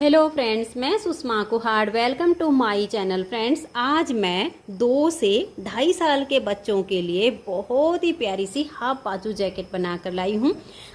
Hello friends, मैं Sushma Kuhad. Welcome to my channel. Friends, आज मैं 2 से 2.5 साल के बच्चों के लिए बहुत ही प्यारी सी हाफ बाजू जैकेट बना कर लाई हूँ।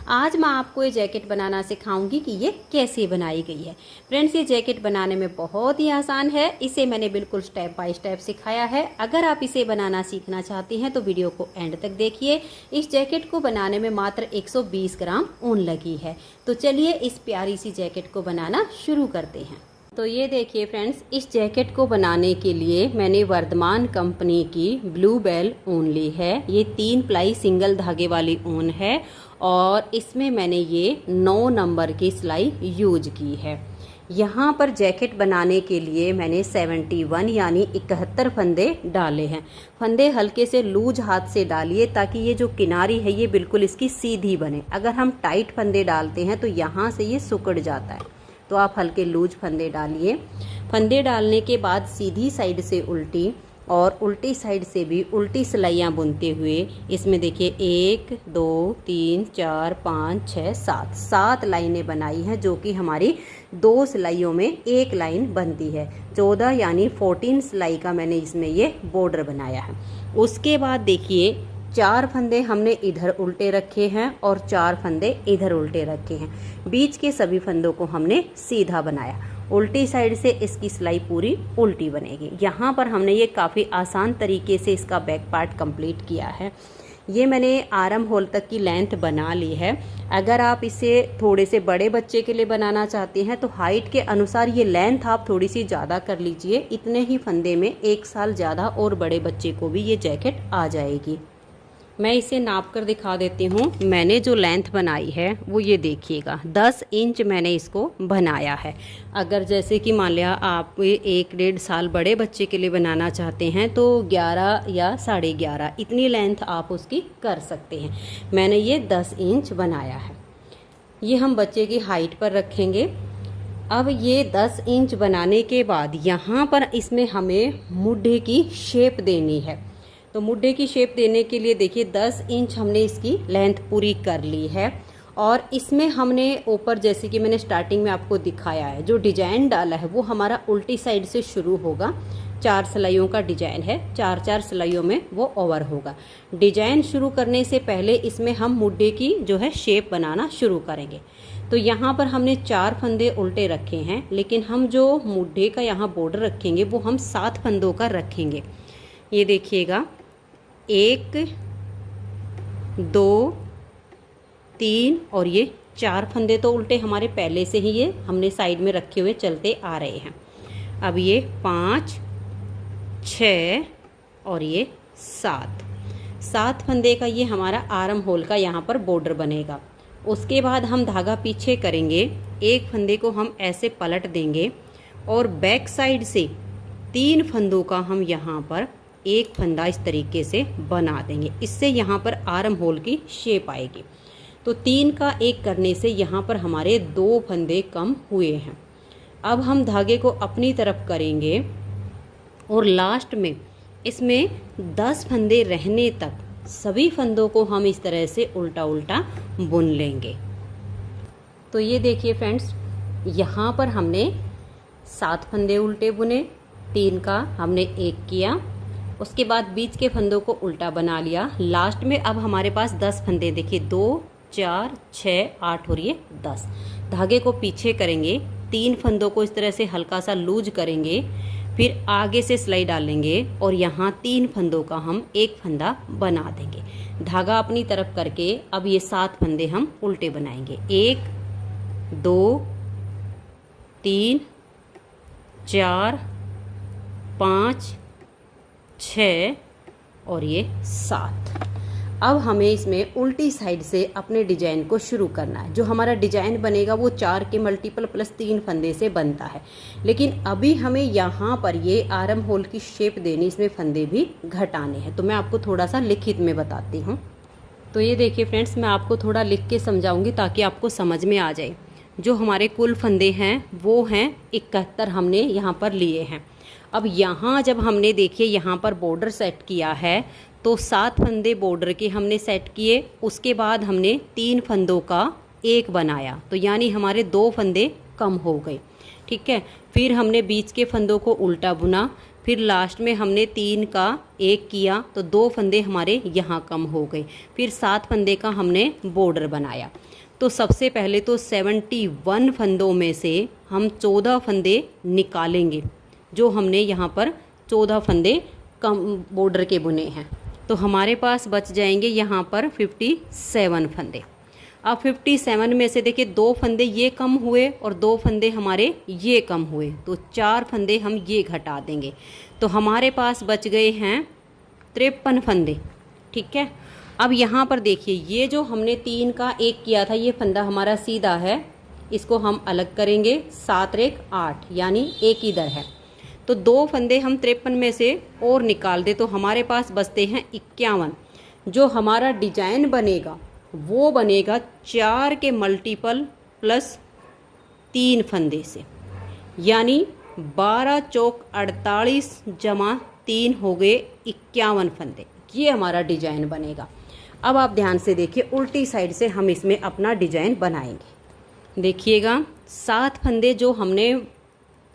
आज मैं आपको ये जैकेट बनाना सिखाऊंगी कि ये कैसे बनाई गई है। फ्रेंड्स, ये जैकेट बनाने में बहुत ही आसान है। इसे मैंने बिल्कुल स्टेप बाय स्टेप सिखाया है। अगर आप इसे बनाना सीखना चाहती हैं तो वीडियो को एंड तक देखिए। इस जैकेट को बनाने में मात्र 120 ग्राम ऊन लगी है। तो चलिए इस प्यारी सी जैकेट को बनाना शुरू करते हैं। तो ये देखिए फ्रेंड्स, इस जैकेट को बनाने के लिए मैंने वर्धमान कंपनी की ब्लू बेल ऊन ली है। ये 3 प्लाई सिंगल धागे वाली ऊन है और इसमें मैंने ये 9 नंबर की सिलाई यूज की है। यहाँ पर जैकेट बनाने के लिए मैंने 71 यानी 71 फंदे डाले हैं। फंदे हल्के से लूज हाथ से डालिए ताकि ये जो किनारी है ये बिल्कुल इसकी सीधी बने। अगर हम टाइट फंदे डालते हैं तो यहाँ से ये सिकुड़ जाता है, तो आप हल्के लूज फंदे डालिए। फंदे डालने के बाद सीधी साइड से उल्टी और उल्टी साइड से भी उल्टी सिलाइयाँ बुनते हुए इसमें देखिए 1 2 3 4 5 6 7 लाइनें बनाई हैं, जो कि हमारी 2 सिलाइयों में एक लाइन बनती है। 14 यानी 14 सिलाई का मैंने इसमें ये बॉर्डर बनाया है। उसके बाद देखिए 4 फंदे हमने इधर उल्टे रखे हैं और 4 फंदे इधर उल्टे रखे हैं। बीच के सभी फंदों को हमने सीधा बनाया। उल्टी साइड से इसकी सिलाई पूरी उल्टी बनेगी। यहाँ पर हमने ये काफ़ी आसान तरीके से इसका बैक पार्ट कंप्लीट किया है। ये मैंने आर्म होल तक की लेंथ बना ली है। अगर आप इसे थोड़े से बड़े बच्चे के लिए बनाना चाहते हैं तो हाइट के अनुसार ये लेंथ आप थोड़ी सी ज़्यादा कर लीजिए। इतने ही फंदे में 1 साल ज़्यादा और बड़े बच्चे को भी ये जैकेट आ जाएगी। मैं इसे नाप कर दिखा देती हूँ। मैंने जो लेंथ बनाई है वो ये देखिएगा, 10 इंच मैंने इसको बनाया है। अगर जैसे कि मान लिया आप 1-1.5 साल बड़े बच्चे के लिए बनाना चाहते हैं तो 11 या 11.5 इतनी लेंथ आप उसकी कर सकते हैं। मैंने ये 10 इंच बनाया है। ये हम बच्चे की हाइट पर रखेंगे। अब ये 10 इंच बनाने के बाद यहाँ पर इसमें हमें मुड्ढे की शेप देनी है। तो मुड्ढे की शेप देने के लिए देखिए 10 इंच हमने इसकी लेंथ पूरी कर ली है और इसमें हमने ऊपर जैसे कि मैंने स्टार्टिंग में आपको दिखाया है जो डिजाइन डाला है वो हमारा उल्टी साइड से शुरू होगा। 4 सिलाइयों का डिजाइन है, 4-4 सिलाइयों में वो ओवर होगा। डिजाइन शुरू करने से पहले इसमें हम मुड्ढे की जो है शेप बनाना शुरू करेंगे। तो यहाँ पर हमने 4 फंदे उल्टे रखे हैं, लेकिन हम जो मुड्ढे का यहाँ बॉर्डर रखेंगे वो हम 7 फंदों का रखेंगे। ये देखिएगा 1 2 3 और ये 4 फंदे तो उल्टे हमारे पहले से ही ये हमने साइड में रखे हुए चलते आ रहे हैं। अब ये 5 6 और ये 7 फंदे का ये हमारा आर्म होल का यहाँ पर बॉर्डर बनेगा। उसके बाद हम धागा पीछे करेंगे, एक फंदे को हम ऐसे पलट देंगे और बैक साइड से 3 फंदों का हम यहाँ पर एक फंदा इस तरीके से बना देंगे। इससे यहाँ पर आर्म होल की शेप आएगी। तो 3 का 1 करने से यहाँ पर हमारे 2 फंदे कम हुए हैं। अब हम धागे को अपनी तरफ करेंगे और लास्ट में इसमें 10 फंदे रहने तक सभी फंदों को हम इस तरह से उल्टा उल्टा बुन लेंगे। तो ये देखिए फ्रेंड्स, यहाँ पर हमने 7 फंदे उल्टे बुने, 3 का हमने 1 किया। उसके बाद बीच के फंदों को उल्टा बना लिया। लास्ट में अब हमारे पास 10 फंदे देखिए, 2 4 6 8 और ये 10। धागे को पीछे करेंगे, 3 फंदों को इस तरह से हल्का सा लूज करेंगे, फिर आगे से सिलाई डालेंगे और यहाँ 3 फंदों का हम एक फंदा बना देंगे। धागा अपनी तरफ करके अब ये 7 फंदे हम उल्टे बनाएंगे। 1 2 3 4 5 6 और ये 7। अब हमें इसमें उल्टी साइड से अपने डिजाइन को शुरू करना है। जो हमारा डिजाइन बनेगा वो 4 के मल्टीपल प्लस 3 फंदे से बनता है, लेकिन अभी हमें यहाँ पर ये आर्म होल की शेप देनी, इसमें फंदे भी घटाने हैं। तो मैं आपको थोड़ा सा लिखित में बताती हूँ। तो ये देखिए फ्रेंड्स, मैं आपको थोड़ा लिख के समझाऊंगी ताकि आपको समझ में आ जाए। जो हमारे कुल फंदे हैं वो हैं 71 हमने यहाँ पर लिए हैं। अब यहाँ जब हमने देखिए यहाँ पर बॉर्डर सेट किया है तो 7 फंदे बॉर्डर के हमने सेट किए। उसके बाद हमने 3 फंदों का 1 बनाया, तो यानी हमारे 2 फंदे कम हो गए। ठीक है। फिर हमने बीच के फंदों को उल्टा बुना, फिर लास्ट में हमने 3 का 1 किया तो 2 फंदे हमारे यहाँ कम हो गए। फिर 7 फंदे का हमने बॉर्डर बनाया। तो सबसे पहले तो 71 फंदों में से हम 14 फंदे निकालेंगे, जो हमने यहाँ पर 14 फंदे कम बॉर्डर के बुने हैं। तो हमारे पास बच जाएंगे यहाँ पर 57 फंदे। अब 57 में से देखिए 2 फंदे ये कम हुए और 2 फंदे हमारे ये कम हुए, तो 4 फंदे हम ये घटा देंगे। तो हमारे पास बच गए हैं 53 फंदे। ठीक है। अब यहाँ पर देखिए ये जो हमने 3 का 1 किया था, ये फंदा हमारा सीधा है, इसको हम अलग करेंगे। 7 रेख 8 यानी एक इधर है, तो 2 फंदे हम 53 में से और निकाल दे तो हमारे पास बचते हैं 51। जो हमारा डिजाइन बनेगा वो बनेगा 4 के मल्टीपल प्लस 3 फंदे से, यानी 12 चौक 48 जमा 3 हो गए 51 फंदे। ये हमारा डिजाइन बनेगा। अब आप ध्यान से देखिए, उल्टी साइड से हम इसमें अपना डिजाइन बनाएंगे। देखिएगा 7 फंदे जो हमने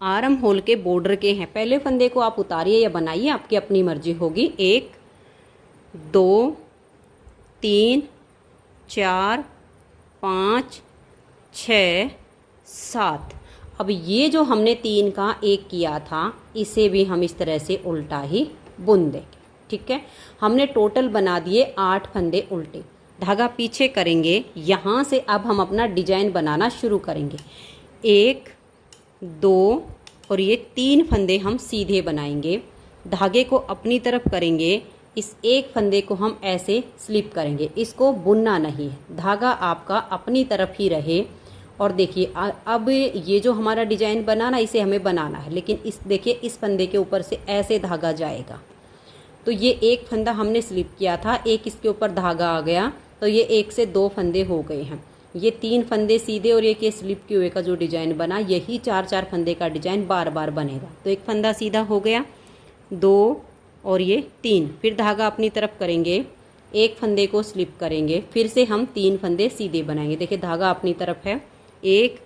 आर्म होल के बॉर्डर के हैं, पहले फंदे को आप उतारिए या बनाइए, आपकी अपनी मर्जी होगी। 1 2 3 4 5 6 7। अब ये जो हमने 3 का 1 किया था, इसे भी हम इस तरह से उल्टा ही बुन देंगे। ठीक है। हमने टोटल बना दिए 8 फंदे उल्टे। धागा पीछे करेंगे, यहाँ से अब हम अपना डिजाइन बनाना शुरू करेंगे। 1 2 और ये 3 फंदे हम सीधे बनाएंगे। धागे को अपनी तरफ करेंगे, इस एक फंदे को हम ऐसे स्लिप करेंगे, इसको बुनना नहीं है, धागा आपका अपनी तरफ ही रहे। और देखिए अब ये जो हमारा डिजाइन बना ना, इसे हमें बनाना है, लेकिन इस देखिए इस फंदे के ऊपर से ऐसे धागा जाएगा। तो ये एक फंदा हमने स्लिप किया था, एक इसके ऊपर धागा आ गया, तो ये 1 से 2 फंदे हो गए हैं। ये 3 फंदे सीधे और एक ये स्लिप किए हुए का जो डिजाइन बना, यही 4-4 फंदे का डिजाइन बार बार बनेगा। तो एक फंदा सीधा हो गया, 2 और ये 3। फिर धागा अपनी तरफ करेंगे, एक फंदे को स्लिप करेंगे, फिर से हम 3 फंदे सीधे बनाएंगे। देखिए धागा अपनी तरफ है, 1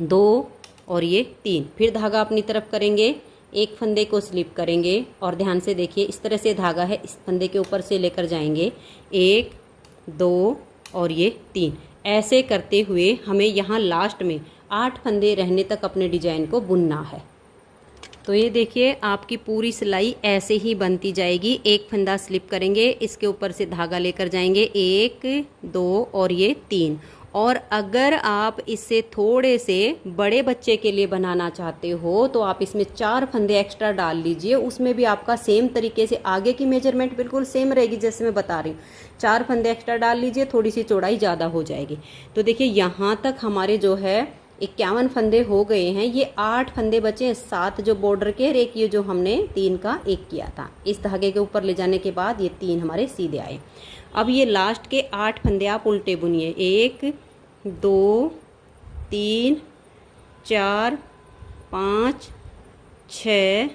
2 और ये 3। फिर धागा अपनी तरफ करेंगे, एक फंदे को स्लिप करेंगे और ध्यान से देखिए इस तरह से धागा है, इस फंदे के ऊपर से लेकर जाएंगे, 1 2 और ये 3। ऐसे करते हुए हमें यहाँ लास्ट में 8 फंदे रहने तक अपने डिजाइन को बुनना है। तो ये देखिए आपकी पूरी सिलाई ऐसे ही बनती जाएगी। एक फंदा स्लिप करेंगे, इसके ऊपर से धागा लेकर जाएंगे, 1 2 और ये 3। और अगर आप इससे थोड़े से बड़े बच्चे के लिए बनाना चाहते हो तो आप इसमें 4 फंदे एक्स्ट्रा डाल लीजिए, उसमें भी आपका सेम तरीके से आगे की मेजरमेंट बिल्कुल सेम रहेगी जैसे मैं बता रही हूँ। 4 फंदे एक्स्ट्रा डाल लीजिए, थोड़ी सी चौड़ाई ज़्यादा हो जाएगी। तो देखिए यहाँ तक हमारे जो है 51 फंदे हो गए हैं। ये 8 फंदे बचे हैं, 7 जो बॉर्डर के, एक ये जो हमने 3 का 1 किया था। इस धागे के ऊपर ले जाने के बाद ये 3 हमारे सीधे आए। अब ये लास्ट के 8 फंदे आप उल्टे बुनिए, 1 2 3 4 5 6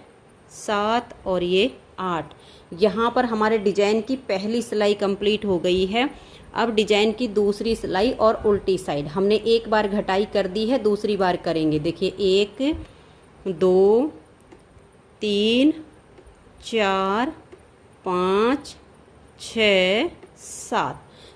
7 और ये 8। यहाँ पर हमारे डिजाइन की पहली सिलाई कंप्लीट हो गई है। अब डिजाइन की दूसरी सिलाई और उल्टी साइड हमने एक बार घटाई कर दी है, दूसरी बार करेंगे। देखिए 1 2 3 4 5 6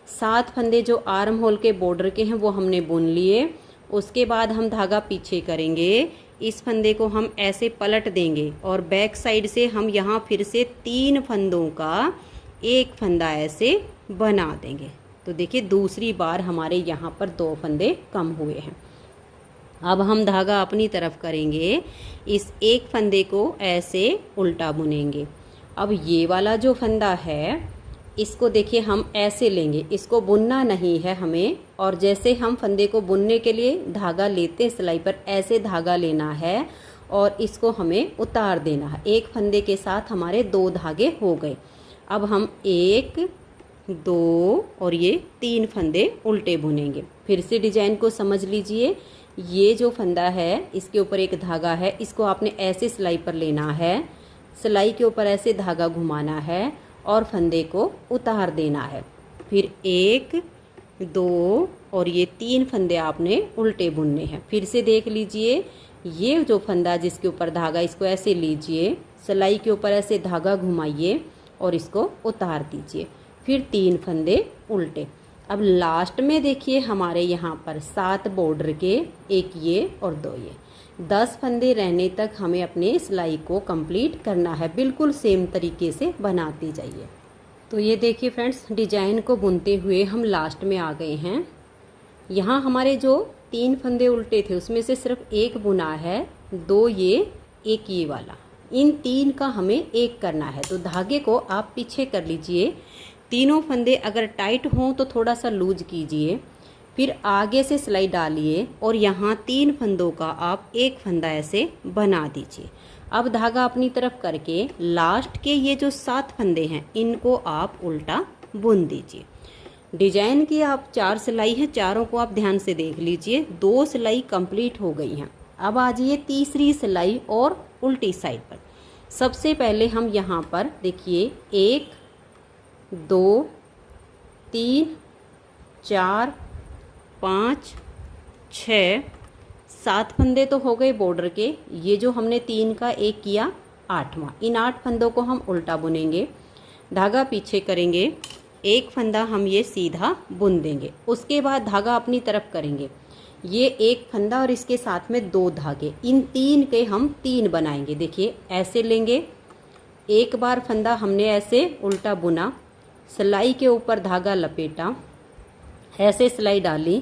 7 फंदे जो आर्म होल के बॉर्डर के हैं वो हमने बुन लिए। उसके बाद हम धागा पीछे करेंगे, इस फंदे को हम ऐसे पलट देंगे और बैक साइड से हम यहाँ फिर से 3 फंदों का एक फंदा ऐसे बना देंगे। तो देखिए दूसरी बार हमारे यहाँ पर 2 फंदे कम हुए हैं। अब हम धागा अपनी तरफ करेंगे, इस एक फंदे को ऐसे उल्टा बुनेंगे। अब ये वाला जो फंदा है इसको देखिए हम ऐसे लेंगे, इसको बुनना नहीं है हमें, और जैसे हम फंदे को बुनने के लिए धागा लेते हैं सिलाई पर, ऐसे धागा लेना है और इसको हमें उतार देना है। एक फंदे के साथ हमारे 2 धागे हो गए। अब हम 1 2 और ये 3 फंदे उल्टे बुनेंगे। फिर से डिजाइन को समझ लीजिए, ये जो फंदा है इसके ऊपर एक धागा है, इसको आपने ऐसे सिलाई पर लेना है, सिलाई के ऊपर ऐसे धागा घुमाना है और फंदे को उतार देना है। फिर 1 2 और ये 3 फंदे आपने उल्टे बुनने हैं। फिर से देख लीजिए, ये जो फंदा जिसके ऊपर धागा, इसको ऐसे लीजिए, सिलाई के ऊपर ऐसे धागा घुमाइए और इसको उतार दीजिए। फिर 3 फंदे उल्टे। अब लास्ट में देखिए हमारे यहाँ पर 7 बॉर्डर के, एक ये और 2 ये, 10 फंदे रहने तक हमें अपने सिलाई को कंप्लीट करना है। बिल्कुल सेम तरीके से बनाते जाइए। तो ये देखिए फ्रेंड्स, डिजाइन को बुनते हुए हम लास्ट में आ गए हैं। यहाँ हमारे जो 3 फंदे उल्टे थे उसमें से सिर्फ एक बुना है, 2 ये, एक ये वाला। इन 3 का हमें एक करना है। तो धागे को आप पीछे कर लीजिए। तीनों फंदे अगर टाइट हों तो थोड़ा सा लूज कीजिए, फिर आगे से सिलाई डालिए और यहाँ 3 फंदों का आप एक फंदा ऐसे बना दीजिए। अब धागा अपनी तरफ करके लास्ट के ये जो 7 फंदे हैं इनको आप उल्टा बुन दीजिए। डिजाइन की आप 4 सिलाई है, चारों को आप ध्यान से देख लीजिए। 2 सिलाई कंप्लीट हो गई हैं। अब आ जाइए तीसरी सिलाई और उल्टी साइड पर। सबसे पहले हम यहाँ पर देखिए 1 2 3 4 5 6 7 फंदे तो हो गए बॉर्डर के। ये जो हमने 3 का एक किया, 8वां। इन 8 फंदों को हम उल्टा बुनेंगे, धागा पीछे करेंगे, एक फंदा हम ये सीधा बुन देंगे। उसके बाद धागा अपनी तरफ करेंगे, ये एक फंदा और इसके साथ में 2 धागे, इन 3 के हम 3 बनाएंगे। देखिए ऐसे लेंगे, एक बार फंदा हमने ऐसे उल्टा बुना, सिलाई के ऊपर धागा लपेटा, ऐसे सिलाई डाली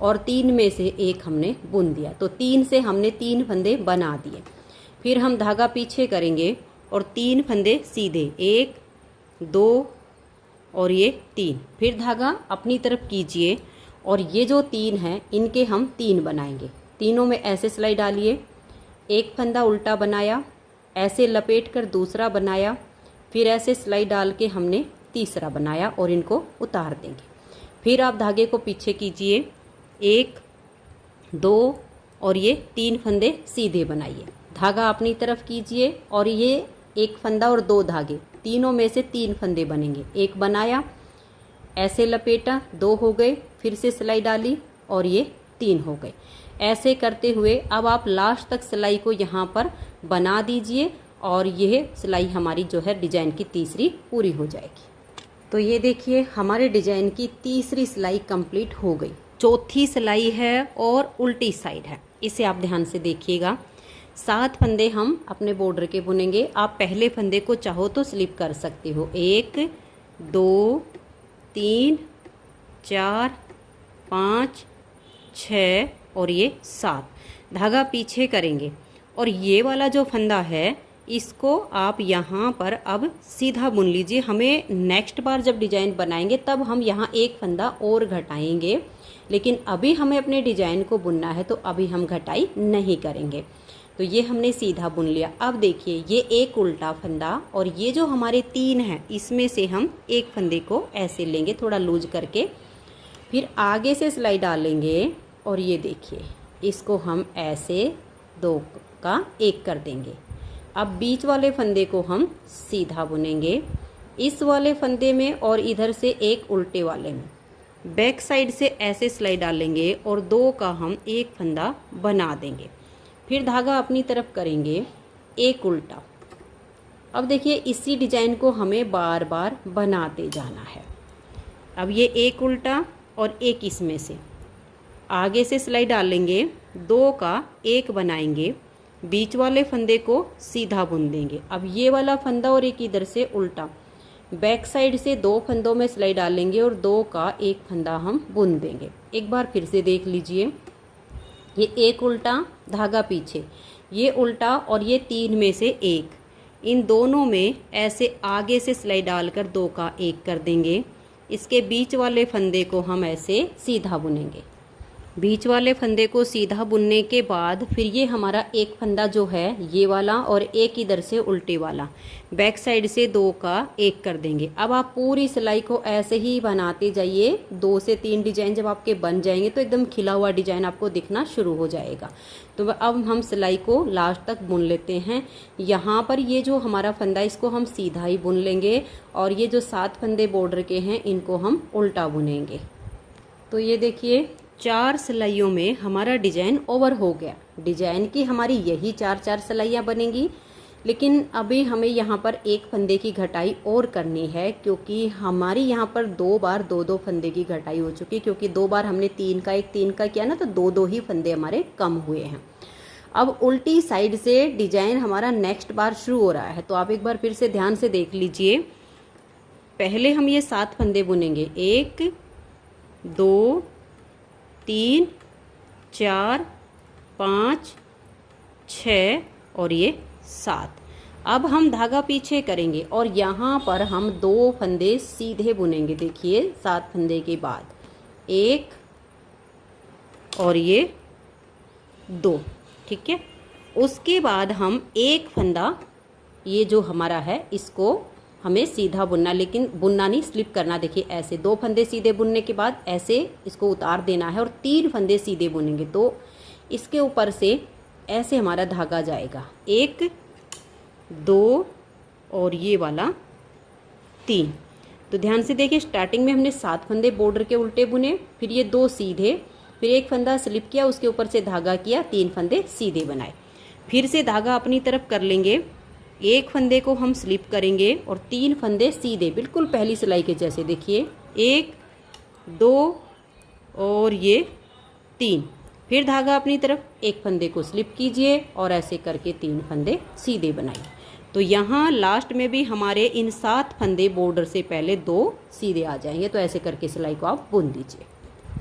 और 3 में से एक हमने बुन दिया। तो 3 से हमने 3 फंदे बना दिए। फिर हम धागा पीछे करेंगे और 3 फंदे सीधे, 1 2 और ये 3। फिर धागा अपनी तरफ कीजिए और ये जो 3 हैं इनके हम 3 बनाएंगे। तीनों में ऐसे सिलाई डालिए, एक फंदा उल्टा बनाया, ऐसे लपेट कर दूसरा बनाया, फिर ऐसे सिलाई डाल के हमने तीसरा बनाया और इनको उतार देंगे। फिर आप धागे को पीछे कीजिए, 1 2 और ये 3 फंदे सीधे बनाइए। धागा अपनी तरफ कीजिए और ये एक फंदा और 2 धागे, तीनों में से 3 फंदे बनेंगे। एक बनाया, ऐसे लपेटा, 2 हो गए, फिर से सिलाई डाली और ये 3 हो गए। ऐसे करते हुए अब आप लास्ट तक सिलाई को यहाँ पर बना दीजिए और यह सिलाई हमारी जो है डिजाइन की तीसरी पूरी हो जाएगी। तो ये देखिए हमारे डिजाइन की तीसरी सिलाई कंप्लीट हो गई। चौथी सिलाई है और उल्टी साइड है, इसे आप ध्यान से देखिएगा। 7 फंदे हम अपने बॉर्डर के बुनेंगे। आप पहले फंदे को चाहो तो स्लिप कर सकते हो, 1 2 3 4 5 6 और ये 7। धागा पीछे करेंगे और ये वाला जो फंदा है इसको आप यहाँ पर अब सीधा बुन लीजिए। हमें नेक्स्ट बार जब डिजाइन बनाएंगे तब हम यहाँ एक फंदा और घटाएंगे, लेकिन अभी हमें अपने डिजाइन को बुनना है तो अभी हम घटाई नहीं करेंगे। तो ये हमने सीधा बुन लिया। अब देखिए ये एक उल्टा फंदा और ये जो हमारे 3 हैं इसमें से हम एक फंदे को ऐसे लेंगे थोड़ा लूज करके, फिर आगे से सिलाई डालेंगे और ये देखिए इसको हम ऐसे 2 का एक कर देंगे। अब बीच वाले फंदे को हम सीधा बुनेंगे, इस वाले फंदे में और इधर से एक उल्टे वाले में। बैक साइड से ऐसे सिलाई डालेंगे और 2 का हम एक फंदा बना देंगे। फिर धागा अपनी तरफ करेंगे, एक उल्टा। अब देखिए इसी डिजाइन को हमें बार बार बनाते जाना है। अब ये एक उल्टा और एक इसमें से आगे से सिलाई डालेंगे, 2 का एक बनाएंगे, बीच वाले फंदे को सीधा बुन देंगे। अब ये वाला फंदा और एक इधर से उल्टा, बैक साइड से 2 फंदों में सिलाई डालेंगे और 2 का एक फंदा हम बुन देंगे। एक बार फिर से देख लीजिए, ये एक उल्टा, धागा पीछे, ये उल्टा और ये 3 में से एक, इन दोनों में ऐसे आगे से सिलाई डालकर 2 का एक कर देंगे। इसके बीच वाले फंदे को हम ऐसे सीधा बुनेंगे। बीच वाले फंदे को सीधा बुनने के बाद फिर ये हमारा एक फंदा जो है ये वाला और एक इधर से उल्टे वाला, बैक साइड से 2 का एक कर देंगे। अब आप पूरी सिलाई को ऐसे ही बनाते जाइए। 2 से 3 डिजाइन जब आपके बन जाएंगे तो एकदम खिला हुआ डिजाइन आपको दिखना शुरू हो जाएगा। तो अब हम सिलाई को लास्ट तक बुन लेते हैं। यहाँ पर ये जो हमारा फंदा इसको हम सीधा ही बुन लेंगे और ये जो 7 फंदे बॉर्डर के हैं इनको हम उल्टा बुनेंगे। तो ये देखिए 4 सिलाइयों में हमारा डिजाइन ओवर हो गया। डिजाइन की हमारी यही 4 सिलाइयाँ बनेंगी, लेकिन अभी हमें यहाँ पर एक फंदे की घटाई और करनी है, क्योंकि हमारी यहाँ पर 2 बार 2 फंदे की घटाई हो चुकी, क्योंकि 2 बार हमने 3 का 1 3 का किया ना, तो 2 ही फंदे हमारे कम हुए हैं। अब उल्टी साइड से डिजाइन हमारा नेक्स्ट बार शुरू हो रहा है, तो आप एक बार फिर से ध्यान से देख लीजिए। पहले हम ये 7 फंदे बुनेंगे, 1 2 3 4 5 6 और ये 7। अब हम धागा पीछे करेंगे और यहाँ पर हम 2 फंदे सीधे बुनेंगे। देखिए 7 फंदे के बाद 1 और ये 2, ठीक है। उसके बाद हम एक फंदा, ये जो हमारा है, इसको हमें सीधा बुनना, लेकिन बुनना नहीं, स्लिप करना। देखिए ऐसे 2 फंदे सीधे बुनने के बाद ऐसे इसको उतार देना है और 3 फंदे सीधे बुनेंगे, तो इसके ऊपर से ऐसे हमारा धागा जाएगा, 1 2 और ये वाला 3। तो ध्यान से देखिए, स्टार्टिंग में हमने 7 फंदे बॉर्डर के उल्टे बुने, फिर ये 2 सीधे, फिर एक फंदा स्लिप किया, उसके ऊपर से धागा किया, 3 फंदे सीधे बनाए। फिर से धागा अपनी तरफ कर लेंगे, एक फंदे को हम स्लिप करेंगे और 3 फंदे सीधे, बिल्कुल पहली सिलाई के जैसे। देखिए 1 2 और ये 3, फिर धागा अपनी तरफ, एक फंदे को स्लिप कीजिए और ऐसे करके 3 फंदे सीधे बनाइए। तो यहाँ लास्ट में भी हमारे इन 7 फंदे बॉर्डर से पहले 2 सीधे आ जाएंगे। तो ऐसे करके सिलाई को आप बुन दीजिए।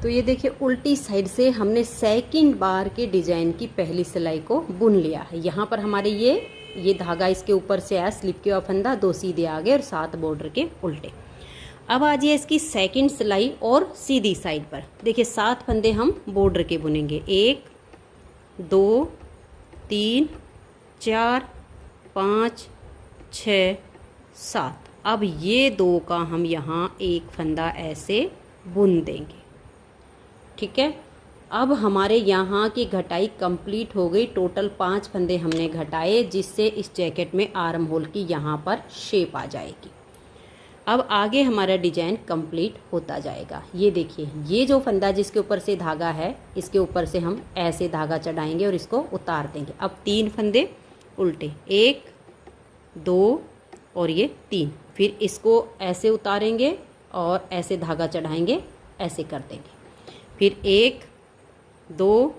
तो ये देखिए उल्टी साइड से हमने सेकंड बार के डिजाइन की पहली सिलाई को बुन लिया है। यहाँ पर हमारे ये धागा इसके ऊपर से आया, स्लिप किया फंदा, 2 सीधे आ गए और 7 बॉर्डर के उल्टे। अब आ जाइए इसकी सेकंड सिलाई और सीधी साइड पर। देखिए 7 फंदे हम बॉर्डर के बुनेंगे, 1 2 3 4 5 6 7। अब ये 2 का हम यहाँ एक फंदा ऐसे बुन देंगे, ठीक है। अब हमारे यहाँ की घटाई कंप्लीट हो गई। टोटल 5 फंदे हमने घटाए, जिससे इस जैकेट में आर्म होल की यहाँ पर शेप आ जाएगी। अब आगे हमारा डिजाइन कंप्लीट होता जाएगा। ये देखिए, ये जो फंदा जिसके ऊपर से धागा है, इसके ऊपर से हम ऐसे धागा चढ़ाएंगे और इसको उतार देंगे। अब 3 फंदे उल्टे, 1 2 और ये 3, फिर इसको ऐसे उतारेंगे और ऐसे धागा चढ़ाएंगे, ऐसे कर देंगे। फिर 1 2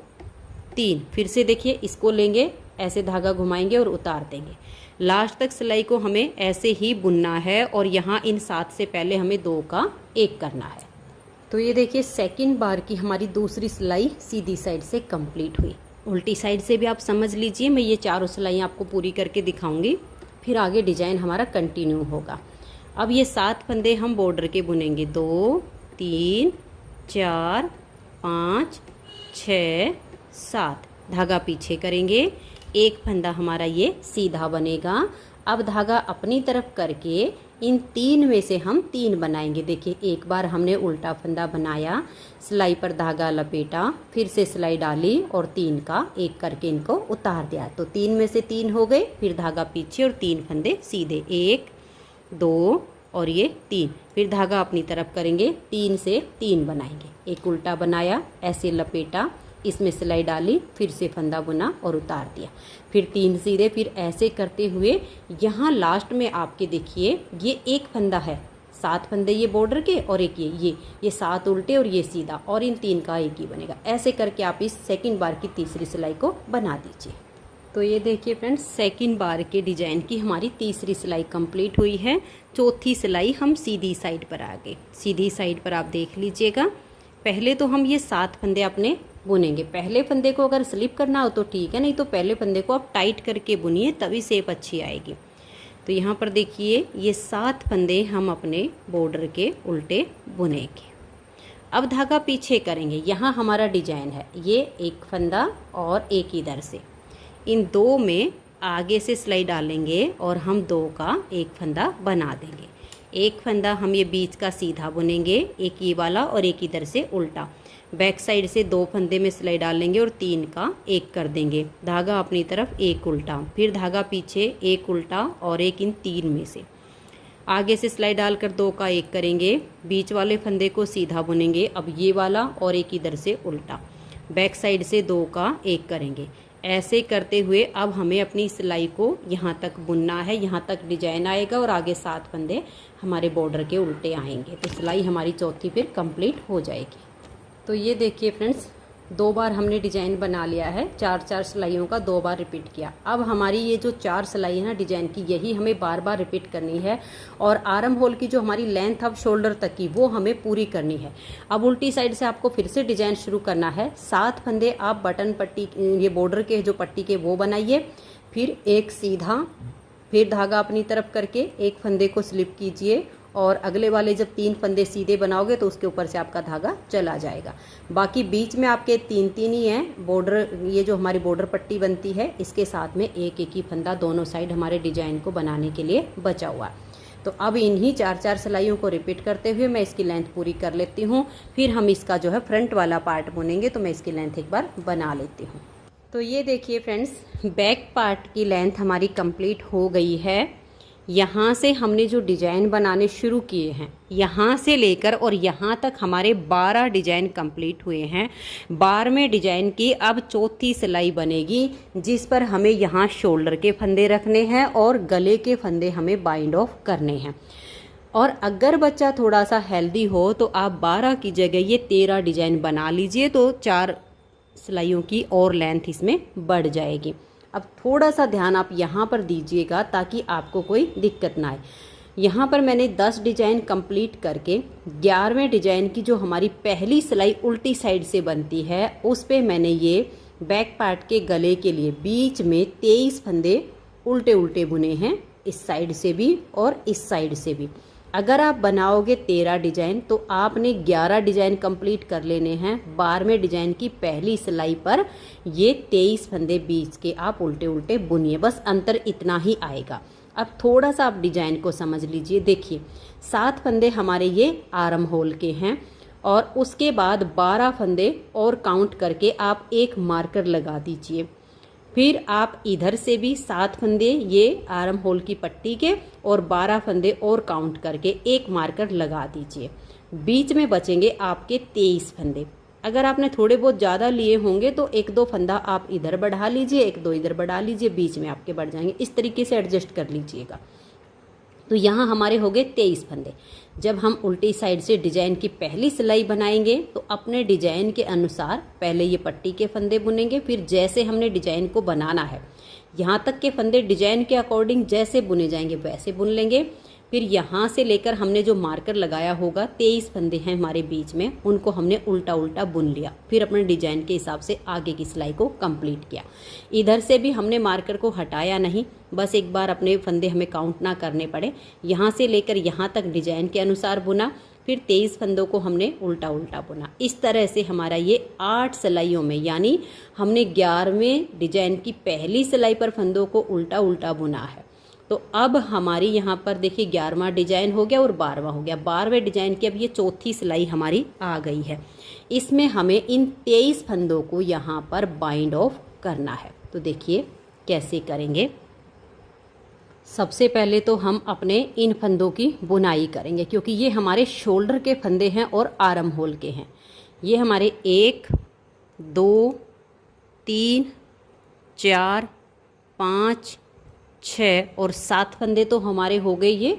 3, फिर से देखिए इसको लेंगे, ऐसे धागा घुमाएंगे और उतार देंगे। लास्ट तक सिलाई को हमें ऐसे ही बुनना है और यहाँ इन 7 से पहले हमें 2 का 1 करना है। तो ये देखिए सेकंड बार की हमारी दूसरी सिलाई सीधी साइड से कंप्लीट हुई। उल्टी साइड से भी आप समझ लीजिए, मैं ये 4 सिलाई आपको पूरी करके दिखाऊंगी, फिर आगे डिजाइन हमारा कंटिन्यू होगा। अब ये 7 फंदे हम बॉर्डर के बुनेंगे, 2 3 4 5 6 7। धागा पीछे करेंगे, एक फंदा हमारा ये सीधा बनेगा। अब धागा अपनी तरफ करके इन 3 में से हम 3 बनाएंगे। देखिए एक बार हमने उल्टा फंदा बनाया, सिलाई पर धागा लपेटा, फिर से सिलाई डाली और 3 का 1 करके इनको उतार दिया। तो 3 में से 3 हो गए, फिर धागा पीछे और 3 फंदे सीधे, 1 2 और ये 3, फिर धागा अपनी तरफ करेंगे, 3 से 3 बनाएंगे। एक उल्टा बनाया, ऐसे लपेटा, इसमें सिलाई डाली, फिर से फंदा बुना और उतार दिया, फिर 3 सीधे, फिर ऐसे करते हुए यहाँ लास्ट में आपके देखिए ये एक फंदा है, 7 फंदे ये बॉर्डर के और एक ये 7 उल्टे और ये सीधा, और इन 3 का 1 ही बनेगा। ऐसे करके आप इस सेकंड बार की तीसरी सिलाई को बना दीजिए। तो ये देखिए फ्रेंड्स, सेकंड बार के डिजाइन की हमारी तीसरी सिलाई कंप्लीट हुई है। चौथी सिलाई हम सीधी साइड पर आ गए। सीधी साइड पर आप देख लीजिएगा, पहले तो हम ये 7 फंदे अपने बुनेंगे। पहले फंदे को अगर स्लिप करना हो तो ठीक है, नहीं तो पहले फंदे को आप टाइट करके बुनिए, तभी शेप अच्छी आएगी। तो यहाँ पर देखिए ये 7 फंदे हम अपने बॉर्डर के उल्टे बुनेंगे। अब धागा पीछे करेंगे, यहाँ हमारा डिजाइन है, ये एक फंदा और एक इधर से, इन 2 में आगे से सिलाई डालेंगे और हम 2 का 1 फंदा बना देंगे। एक फंदा हम ये बीच का सीधा बुनेंगे, एक ये वाला और एक इधर से उल्टा। बैक साइड से 2 फंदे में सिलाई डालेंगे और 3 का 1 कर देंगे। धागा अपनी तरफ, 1 उल्टा, फिर धागा पीछे, 1 उल्टा और एक इन 3 में से। आगे से सिलाई डालकर 2 का 1 करेंगे, बीच वाले फंदे को सीधा बुनेंगे। अब ये वाला और एक इधर से उल्टा, बैक साइड से 2 का 1 करेंगे। ऐसे करते हुए अब हमें अपनी सिलाई को यहाँ तक बुनना है, यहाँ तक डिजाइन आएगा और आगे 7 फंदे हमारे बॉर्डर के उल्टे आएंगे, तो सिलाई हमारी चौथी फिर कंप्लीट हो जाएगी। तो ये देखिए फ्रेंड्स, 2 बार हमने डिजाइन बना लिया है, 4-4 सिलाइयों का 2 बार रिपीट किया। अब हमारी ये जो 4 सिलाई है ना डिजाइन की, यही हमें बार बार रिपीट करनी है और आर्म होल की जो हमारी लेंथ अब शोल्डर तक की वो हमें पूरी करनी है। अब उल्टी साइड से आपको फिर से डिजाइन शुरू करना है। 7 फंदे आप बटन पट्टी, ये बॉर्डर के जो पट्टी के वो बनाइए, फिर एक सीधा, फिर धागा अपनी तरफ करके एक फंदे को स्लिप कीजिए और अगले वाले जब 3 फंदे सीधे बनाओगे तो उसके ऊपर से आपका धागा चला जाएगा। बाकी बीच में आपके 3-3 ही हैं बॉर्डर, ये जो हमारी बॉर्डर पट्टी बनती है इसके साथ में एक एक ही फंदा दोनों साइड हमारे डिजाइन को बनाने के लिए बचा हुआ है। तो अब इन्हीं 4-4 सिलाइयों को रिपीट करते हुए मैं इसकी लेंथ पूरी कर लेती हूँ, फिर हम इसका जो है फ्रंट वाला पार्ट बुनेंगे। तो मैं इसकी लेंथ एक बार बना लेती हूँ। तो ये देखिए फ्रेंड्स, बैक पार्ट की लेंथ हमारी कंप्लीट हो गई है। यहाँ से हमने जो डिजाइन बनाने शुरू किए हैं, यहाँ से लेकर और यहाँ तक हमारे 12 डिजाइन कंप्लीट हुए हैं। 12वें डिजाइन की अब चौथी सिलाई बनेगी, जिस पर हमें यहाँ शोल्डर के फंदे रखने हैं और गले के फंदे हमें बाइंड ऑफ करने हैं। और अगर बच्चा थोड़ा सा हेल्दी हो तो आप 12 की जगह ये 13 डिजाइन बना लीजिए, तो 4 सिलाइयों की और लेंथ इसमें बढ़ जाएगी। अब थोड़ा सा ध्यान आप यहाँ पर दीजिएगा ताकि आपको कोई दिक्कत ना आए। यहाँ पर मैंने 10 डिजाइन कंप्लीट करके 11वें डिजाइन की जो हमारी पहली सिलाई उल्टी साइड से बनती है, उस पे मैंने ये बैक पार्ट के गले के लिए बीच में 23 फंदे उल्टे उल्टे बुने हैं, इस साइड से भी और इस साइड से भी। अगर आप बनाओगे 13 डिजाइन तो आपने 11 डिजाइन कंप्लीट कर लेने हैं। 12वें डिजाइन की पहली सिलाई पर ये 23 फंदे बीच के आप उल्टे उल्टे बुनिए, बस अंतर इतना ही आएगा। अब थोड़ा सा आप डिजाइन को समझ लीजिए। देखिए 7 फंदे हमारे ये आर्म होल के हैं और उसके बाद 12 फंदे और काउंट करके आप एक मार्कर लगा दीजिए। फिर आप इधर से भी 7 फंदे ये आर्म होल की पट्टी के और 12 फंदे और काउंट करके एक मार्कर लगा दीजिए। बीच में बचेंगे आपके 23 फंदे। अगर आपने थोड़े बहुत ज़्यादा लिए होंगे तो 1-2 फंदा आप इधर बढ़ा लीजिए, 1-2 इधर बढ़ा लीजिए, बीच में आपके बढ़ जाएंगे। इस तरीके से एडजस्ट कर लीजिएगा। तो यहाँ हमारे हो गए 23 फंदे। जब हम उल्टी साइड से डिजाइन की पहली सिलाई बनाएंगे तो अपने डिजाइन के अनुसार पहले ये पट्टी के फंदे बुनेंगे, फिर जैसे हमने डिजाइन को बनाना है यहाँ तक के फंदे डिजाइन के अकॉर्डिंग जैसे बुने जाएंगे वैसे बुन लेंगे। फिर यहाँ से लेकर हमने जो मार्कर लगाया होगा 23 फंदे हैं हमारे बीच में, उनको हमने उल्टा उल्टा बुन लिया, फिर अपने डिजाइन के हिसाब से आगे की सिलाई को कंप्लीट किया। इधर से भी हमने मार्कर को हटाया नहीं, बस एक बार अपने फंदे हमें काउंट ना करने पड़े। यहाँ से लेकर यहाँ तक डिजाइन के अनुसार बुना, फिर 23 फंदों को हमने उल्टा उल्टा बुना। इस तरह से हमारा ये 8 सिलाइयों में, यानी हमने 11वें डिजाइन की पहली सिलाई पर फंदों को उल्टा उल्टा बुना है। तो अब हमारी यहाँ पर देखिए 11वां डिजाइन हो गया और 12वां हो गया। 12वें डिजाइन की अब ये चौथी सिलाई हमारी आ गई है। इसमें हमें इन 23 फंदों को यहाँ पर बाइंड ऑफ करना है। तो देखिए कैसे करेंगे। सबसे पहले तो हम अपने इन फंदों की बुनाई करेंगे, क्योंकि ये हमारे शोल्डर के फंदे हैं और आर्म होल के हैं। ये हमारे 1 2 3 4 5 6 और 7 फंदे तो हमारे हो गए ये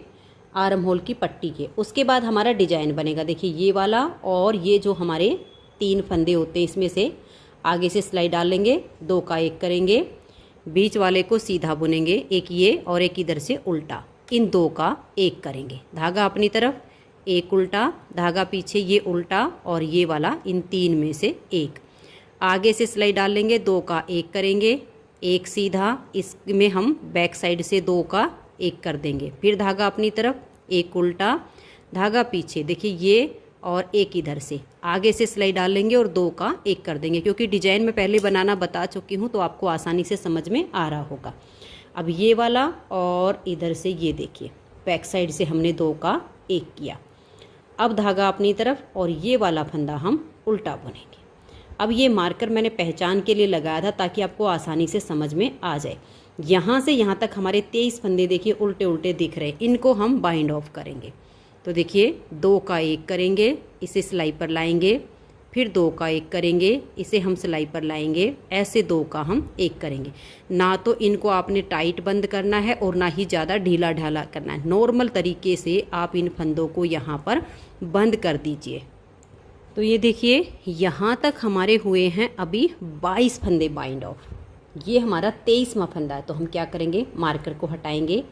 आर्म होल की पट्टी के। उसके बाद हमारा डिजाइन बनेगा। देखिए ये वाला और ये जो हमारे 3 फंदे होते हैं, इसमें से आगे से सिलाई डालेंगे, 2 का 1 करेंगे, बीच वाले को सीधा बुनेंगे, एक ये और एक इधर से उल्टा, इन 2 का 1 करेंगे, धागा अपनी तरफ, एक उल्टा, धागा पीछे, ये उल्टा और ये वाला, इन 3 में से 1। आगे से सिलाई डाल लेंगे, 2 का 1 करेंगे, एक सीधा, इसमें हम बैक साइड से 2 का 1 कर देंगे, फिर धागा अपनी तरफ, एक उल्टा, धागा पीछे, देखिए ये और एक इधर से, आगे से सिलाई डाल लेंगे और 2 का 1 कर देंगे। क्योंकि डिजाइन में पहले बनाना बता चुकी हूँ तो आपको आसानी से समझ में आ रहा होगा। अब ये वाला और इधर से ये देखिए बैक साइड से हमने 2 का 1 किया। अब धागा अपनी तरफ और ये वाला फंदा हम उल्टा बुनेंगे। अब ये मार्कर मैंने पहचान के लिए लगाया था ताकि आपको आसानी से समझ में आ जाए। यहाँ से यहाँ तक हमारे 23 फंदे देखिए उल्टे उल्टे दिख रहे हैं, इनको हम बाइंड ऑफ करेंगे। तो देखिए 2 का 1 करेंगे, इसे सिलाई पर लाएंगे, फिर 2 का 1 करेंगे, इसे हम सिलाई पर लाएंगे, ऐसे 2 का हम 1 करेंगे। ना तो इनको आपने टाइट बंद करना है और ना ही ज़्यादा ढीला ढाला करना है, नॉर्मल तरीके से आप इन फंदों को यहाँ पर बंद कर दीजिए। तो ये देखिए यहाँ तक हमारे हुए हैं अभी 22 फंदे बाइंड ऑफ। ये हमारा 23वां फंदा है। तो हम क्या करेंगे, मार्कर को हटाएंगे,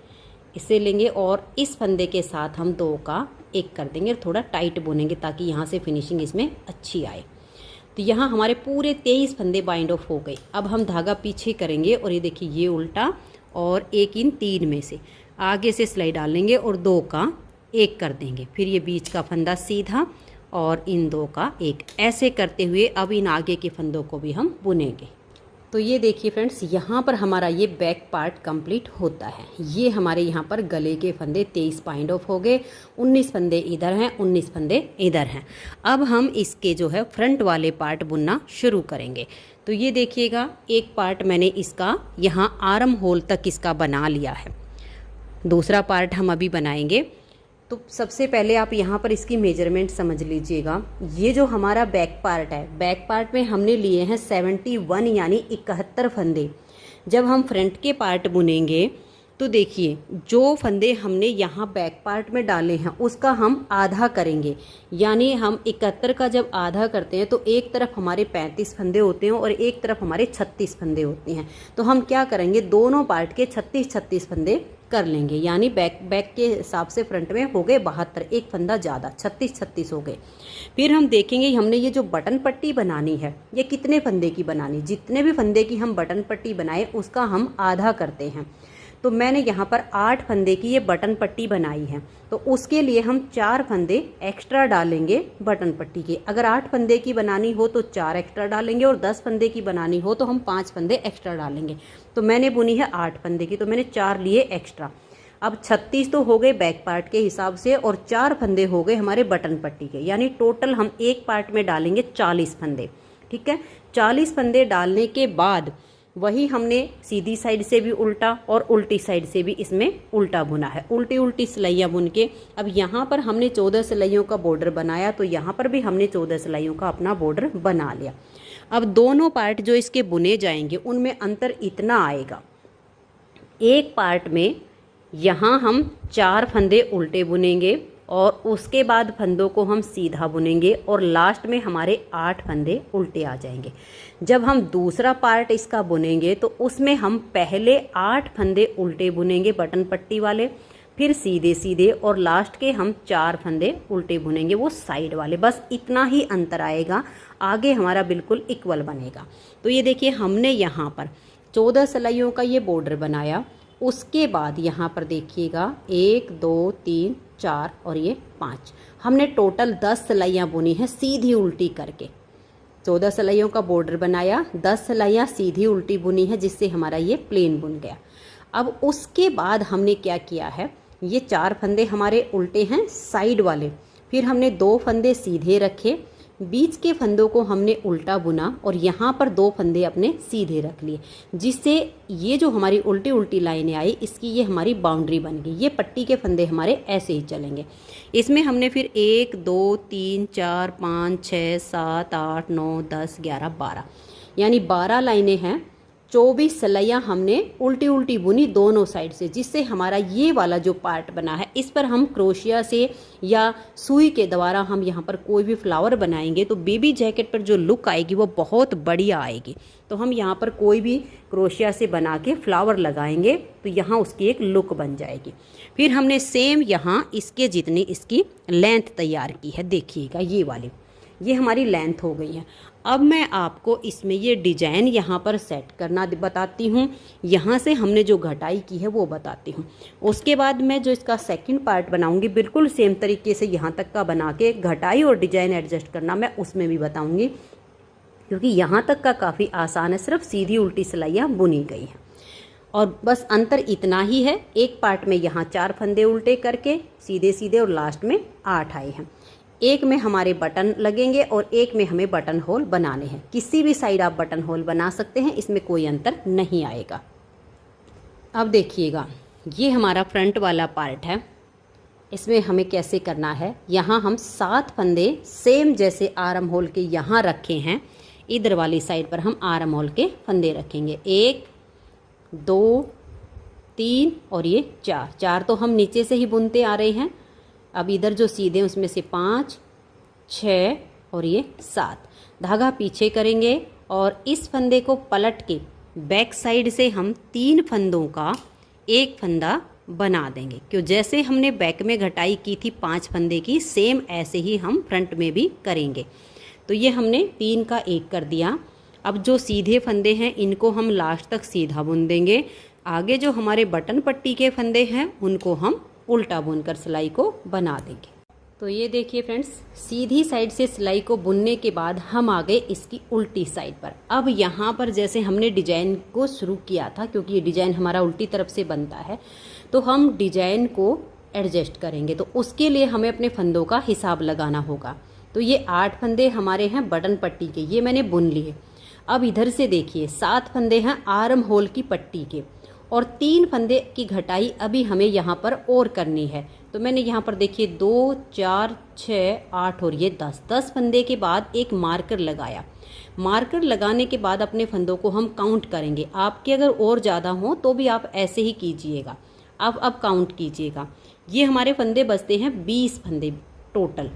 इसे लेंगे और इस फंदे के साथ हम 2 का 1 कर देंगे, थोड़ा टाइट बुनेंगे ताकि यहाँ से फिनिशिंग इसमें अच्छी आए। तो यहाँ हमारे पूरे 23 फंदे बाइंड ऑफ हो गए। अब हम धागा पीछे करेंगे और ये देखिए ये उल्टा और एक इन 3 में से आगे से सिलाई डालेंगे और 2 का 1 कर देंगे, फिर ये बीच का फंदा सीधा और इन 2 का 1, ऐसे करते हुए अब इन आगे के फंदों को भी हम बुनेंगे। तो ये देखिए फ्रेंड्स, यहाँ पर हमारा ये बैक पार्ट कंप्लीट होता है। ये हमारे यहाँ पर गले के फंदे 23 बाइंड ऑफ हो गए, 19 फंदे इधर हैं, 19 फंदे इधर हैं। अब हम इसके जो है फ्रंट वाले पार्ट बुनना शुरू करेंगे। तो ये देखिएगा एक पार्ट मैंने इसका यहाँ आर्म होल तक इसका बना लिया है, दूसरा पार्ट हम अभी बनाएंगे। तो सबसे पहले आप यहाँ पर इसकी मेजरमेंट समझ लीजिएगा। ये जो हमारा बैक पार्ट है, बैक पार्ट में हमने लिए हैं 71 यानी 71 फंदे। जब हम फ्रंट के पार्ट बुनेंगे तो देखिए जो फंदे हमने यहाँ बैक पार्ट में डाले हैं उसका हम आधा करेंगे, यानी हम 71 का जब आधा करते हैं तो एक तरफ हमारे 35 फंदे होते हैं और एक तरफ हमारे 36 फंदे होते हैं। तो हम क्या करेंगे, दोनों पार्ट के 36 फंदे कर लेंगे, यानी बैक के हिसाब से फ्रंट में हो गए 72, एक फंदा ज़्यादा 36 हो गए। फिर हम देखेंगे हमने ये जो बटन पट्टी बनानी है ये कितने फंदे की बनानी, जितने भी फंदे की हम बटन पट्टी बनाए उसका हम आधा करते हैं। तो मैंने यहाँ पर 8 फंदे की ये बटन पट्टी बनाई है, तो उसके लिए हम 4 फंदे एक्स्ट्रा डालेंगे बटन पट्टी के। अगर 8 फंदे की बनानी हो तो 4 एक्स्ट्रा डालेंगे और 10 फंदे की बनानी हो तो हम 5 फंदे एक्स्ट्रा डालेंगे। तो मैंने बुनी है 8 फंदे की, तो मैंने 4 लिए एक्स्ट्रा। अब 36 तो हो गए बैक पार्ट के हिसाब से और 4 फंदे हो गए हमारे बटन पट्टी के, यानी टोटल हम एक पार्ट में डालेंगे 40 फंदे। ठीक है, 40 फंदे डालने के बाद वही हमने सीधी साइड से भी उल्टा और उल्टी साइड से भी इसमें उल्टा बुना है, उल्टी उल्टी सिलाइयाँ बुन के। अब यहाँ पर हमने 14 सिलाइयों का बॉर्डर बनाया, तो यहाँ पर भी हमने 14 सिलाइयों का अपना बॉर्डर बना लिया। अब दोनों पार्ट जो इसके बुने जाएंगे उनमें अंतर इतना आएगा, एक पार्ट में यहाँ हम 4 फंदे उल्टे बुनेंगे और उसके बाद फंदों को हम सीधा बुनेंगे और लास्ट में हमारे 8 फंदे उल्टे आ जाएंगे। जब हम दूसरा पार्ट इसका बुनेंगे तो उसमें हम पहले 8 फंदे उल्टे बुनेंगे बटन पट्टी वाले, फिर सीधे सीधे, और लास्ट के हम 4 फंदे उल्टे बुनेंगे वो साइड वाले। बस इतना ही अंतर आएगा, आगे हमारा बिल्कुल इक्वल बनेगा। तो ये देखिए हमने यहाँ पर 14 सिलाइयों का ये बॉर्डर बनाया, उसके बाद यहाँ पर देखिएगा 1 2 3 4 और ये 5, हमने टोटल 10 सिलाइयाँ बुनी हैं सीधी उल्टी करके। 14 सिलाइयों का बॉर्डर बनाया, 10 सिलाइयाँ सीधी उल्टी बुनी है जिससे हमारा ये प्लेन बुन गया। अब उसके बाद हमने क्या किया है, ये 4 फंदे हमारे उल्टे हैं साइड वाले, फिर हमने 2 फंदे सीधे रखे, बीच के फंदों को हमने उल्टा बुना और यहाँ पर 2 फंदे अपने सीधे रख लिए, जिससे ये जो हमारी उल्टी उल्टी लाइनें आई इसकी ये हमारी बाउंड्री बन गई। ये पट्टी के फंदे हमारे ऐसे ही चलेंगे। इसमें हमने फिर 1 2 3 4 5 6 7 8 9 10 11 12 यानी 12 लाइनें हैं। 24 सिलाइयाँ हमने उल्टी उल्टी बुनी दोनों साइड से, जिससे हमारा ये वाला जो पार्ट बना है इस पर हम क्रोशिया से या सुई के द्वारा हम यहाँ पर कोई भी फ्लावर बनाएंगे तो बेबी जैकेट पर जो लुक आएगी वो बहुत बढ़िया आएगी। तो हम यहाँ पर कोई भी क्रोशिया से बना के फ्लावर लगाएंगे तो यहाँ उसकी एक लुक बन जाएगी। फिर हमने सेम यहाँ इसके जितनी इसकी लेंथ तैयार की है, देखिएगा ये वाली, ये हमारी लेंथ हो गई है। अब मैं आपको इसमें ये डिजाइन यहाँ पर सेट करना बताती हूँ, यहाँ से हमने जो घटाई की है वो बताती हूँ। उसके बाद मैं जो इसका सेकंड पार्ट बनाऊँगी बिल्कुल सेम तरीके से यहाँ तक का बना के घटाई और डिजाइन एडजस्ट करना मैं उसमें भी बताऊँगी, क्योंकि यहाँ तक का काफ़ी आसान है, सिर्फ सीधी उल्टी सिलाइयाँ बुनी गई हैं। और बस अंतर इतना ही है, एक पार्ट में यहाँ 4 फंदे उल्टे करके सीधे सीधे और लास्ट में 8 आए हैं। एक में हमारे बटन लगेंगे और एक में हमें बटन होल बनाने हैं। किसी भी साइड आप बटन होल बना सकते हैं, इसमें कोई अंतर नहीं आएगा। अब देखिएगा, ये हमारा फ्रंट वाला पार्ट है। इसमें हमें कैसे करना है, यहाँ हम 7 फंदे सेम जैसे आर्म होल के यहाँ रखे हैं, इधर वाली साइड पर हम आर्म होल के फंदे रखेंगे। 1 2 3 और ये 4 तो हम नीचे से ही बुनते आ रहे हैं। अब इधर जो सीधे उसमें से 5 6 और ये 7 धागा पीछे करेंगे और इस फंदे को पलट के बैक साइड से हम 3 फंदों का एक फंदा बना देंगे। क्यों, जैसे हमने बैक में घटाई की थी 5 फंदे की, सेम ऐसे ही हम फ्रंट में भी करेंगे। तो ये हमने 3 का 1 कर दिया। अब जो सीधे फंदे हैं इनको हम लास्ट तक सीधा बुन देंगे। आगे जो हमारे बटन पट्टी के फंदे हैं उनको हम उल्टा बुनकर सिलाई को बना देंगे। तो ये देखिए फ्रेंड्स, सीधी साइड से सिलाई को बुनने के बाद हम आ गए इसकी उल्टी साइड पर। अब यहाँ पर जैसे हमने डिजाइन को शुरू किया था, क्योंकि ये डिजाइन हमारा उल्टी तरफ से बनता है, तो हम डिजाइन को एडजस्ट करेंगे। तो उसके लिए हमें अपने फंदों का हिसाब लगाना होगा। तो ये 8 फंदे हमारे हैं बटन पट्टी के, ये मैंने बुन लिए। अब इधर से देखिए 7 फंदे हैं आर्म होल की पट्टी के और 3 फंदे की घटाई अभी हमें यहाँ पर और करनी है। तो मैंने यहाँ पर देखिए 2 4 6 8 और ये 10 फंदे के बाद एक मार्कर लगाया। मार्कर लगाने के बाद अपने फंदों को हम काउंट करेंगे। आपके अगर और ज़्यादा हो तो भी आप ऐसे ही कीजिएगा। अब काउंट कीजिएगा। ये हमारे फंदे बचते हैं 20 फंदे टोटल।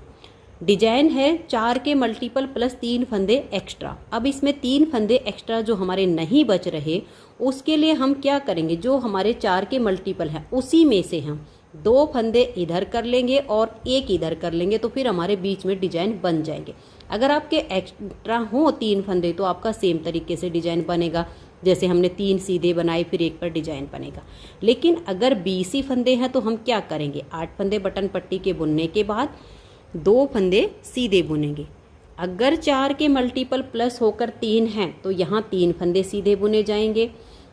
डिजाइन है 4 के मल्टीपल प्लस 3 फंदे एक्स्ट्रा। अब इसमें 3 फंदे एक्स्ट्रा जो हमारे नहीं बच रहे, उसके लिए हम क्या करेंगे, जो हमारे 4 के मल्टीपल हैं उसी में से हम 2 फंदे इधर कर लेंगे और 1 इधर कर लेंगे, तो फिर हमारे बीच में डिजाइन बन जाएंगे। अगर आपके एक्स्ट्रा हो 3 फंदे तो आपका सेम तरीके से डिजाइन बनेगा, जैसे हमने 3 सीधे बनाए फिर 1 पर डिजाइन बनेगा। लेकिन अगर 20 ही फंदे हैं तो हम क्या करेंगे, 8 फंदे बटन पट्टी के बुनने के बाद 2 फंदे सीधे बुनेंगे। अगर 4 के मल्टीपल प्लस होकर 3 हैं तो यहाँ 3 फंदे सीधे बुने जाएंगे।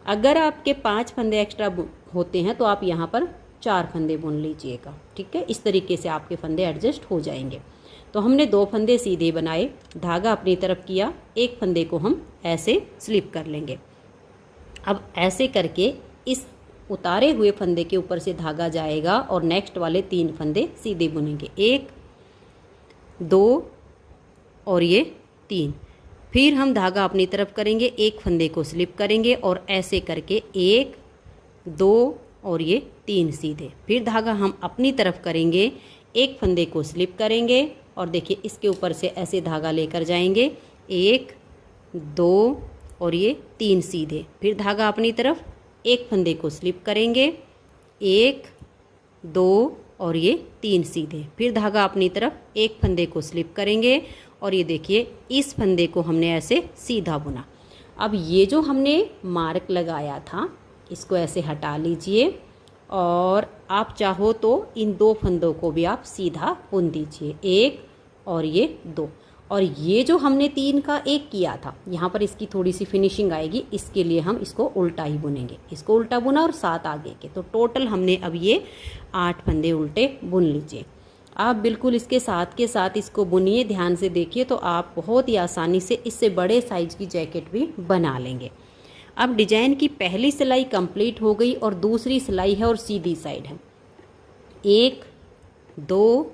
अगर आपके 5 फंदे एक्स्ट्रा होते हैं तो आप यहाँ पर 4 फंदे बुन लीजिएगा। ठीक है, इस तरीके से आपके फंदे एडजस्ट हो जाएंगे। तो हमने 2 फंदे सीधे बनाए, धागा अपनी तरफ किया, 1 फंदे को हम ऐसे स्लिप कर लेंगे। अब ऐसे करके इस उतारे हुए फंदे के ऊपर से धागा जाएगा और नेक्स्ट वाले 3 फंदे सीधे बुनेंगे। 1 2 और ये 3। फिर हम धागा अपनी तरफ करेंगे, 1 फंदे को स्लिप करेंगे और ऐसे करके 1 2 और ये 3 सीधे। फिर धागा हम अपनी तरफ करेंगे, 1 फंदे को स्लिप करेंगे और देखिए इसके ऊपर से ऐसे धागा लेकर जाएंगे, 1 2 और ये 3 सीधे। फिर धागा अपनी तरफ, 1 फंदे को स्लिप करेंगे, 1 2 और ये 3 सीधे। फिर धागा अपनी तरफ, 1 फंदे को स्लिप करेंगे और ये देखिए इस फंदे को हमने ऐसे सीधा बुना। अब ये जो हमने मार्क लगाया था इसको ऐसे हटा लीजिए और आप चाहो तो इन 2 फंदों को भी आप सीधा बुन दीजिए, 1 और ये 2। और ये जो हमने 3 का 1 किया था, यहाँ पर इसकी थोड़ी सी फिनिशिंग आएगी, इसके लिए हम इसको उल्टा ही बुनेंगे। इसको उल्टा बुना और 7 आगे के, तो टोटल हमने अब ये 8 फंदे उल्टे बुन लीजिए। आप बिल्कुल इसके साथ के साथ इसको बुनिए, ध्यान से देखिए, तो आप बहुत ही आसानी से इससे बड़े साइज की जैकेट भी बना लेंगे। अब डिजाइन की पहली सिलाई कंप्लीट हो गई और दूसरी सिलाई है और सीधी साइड है। 1 2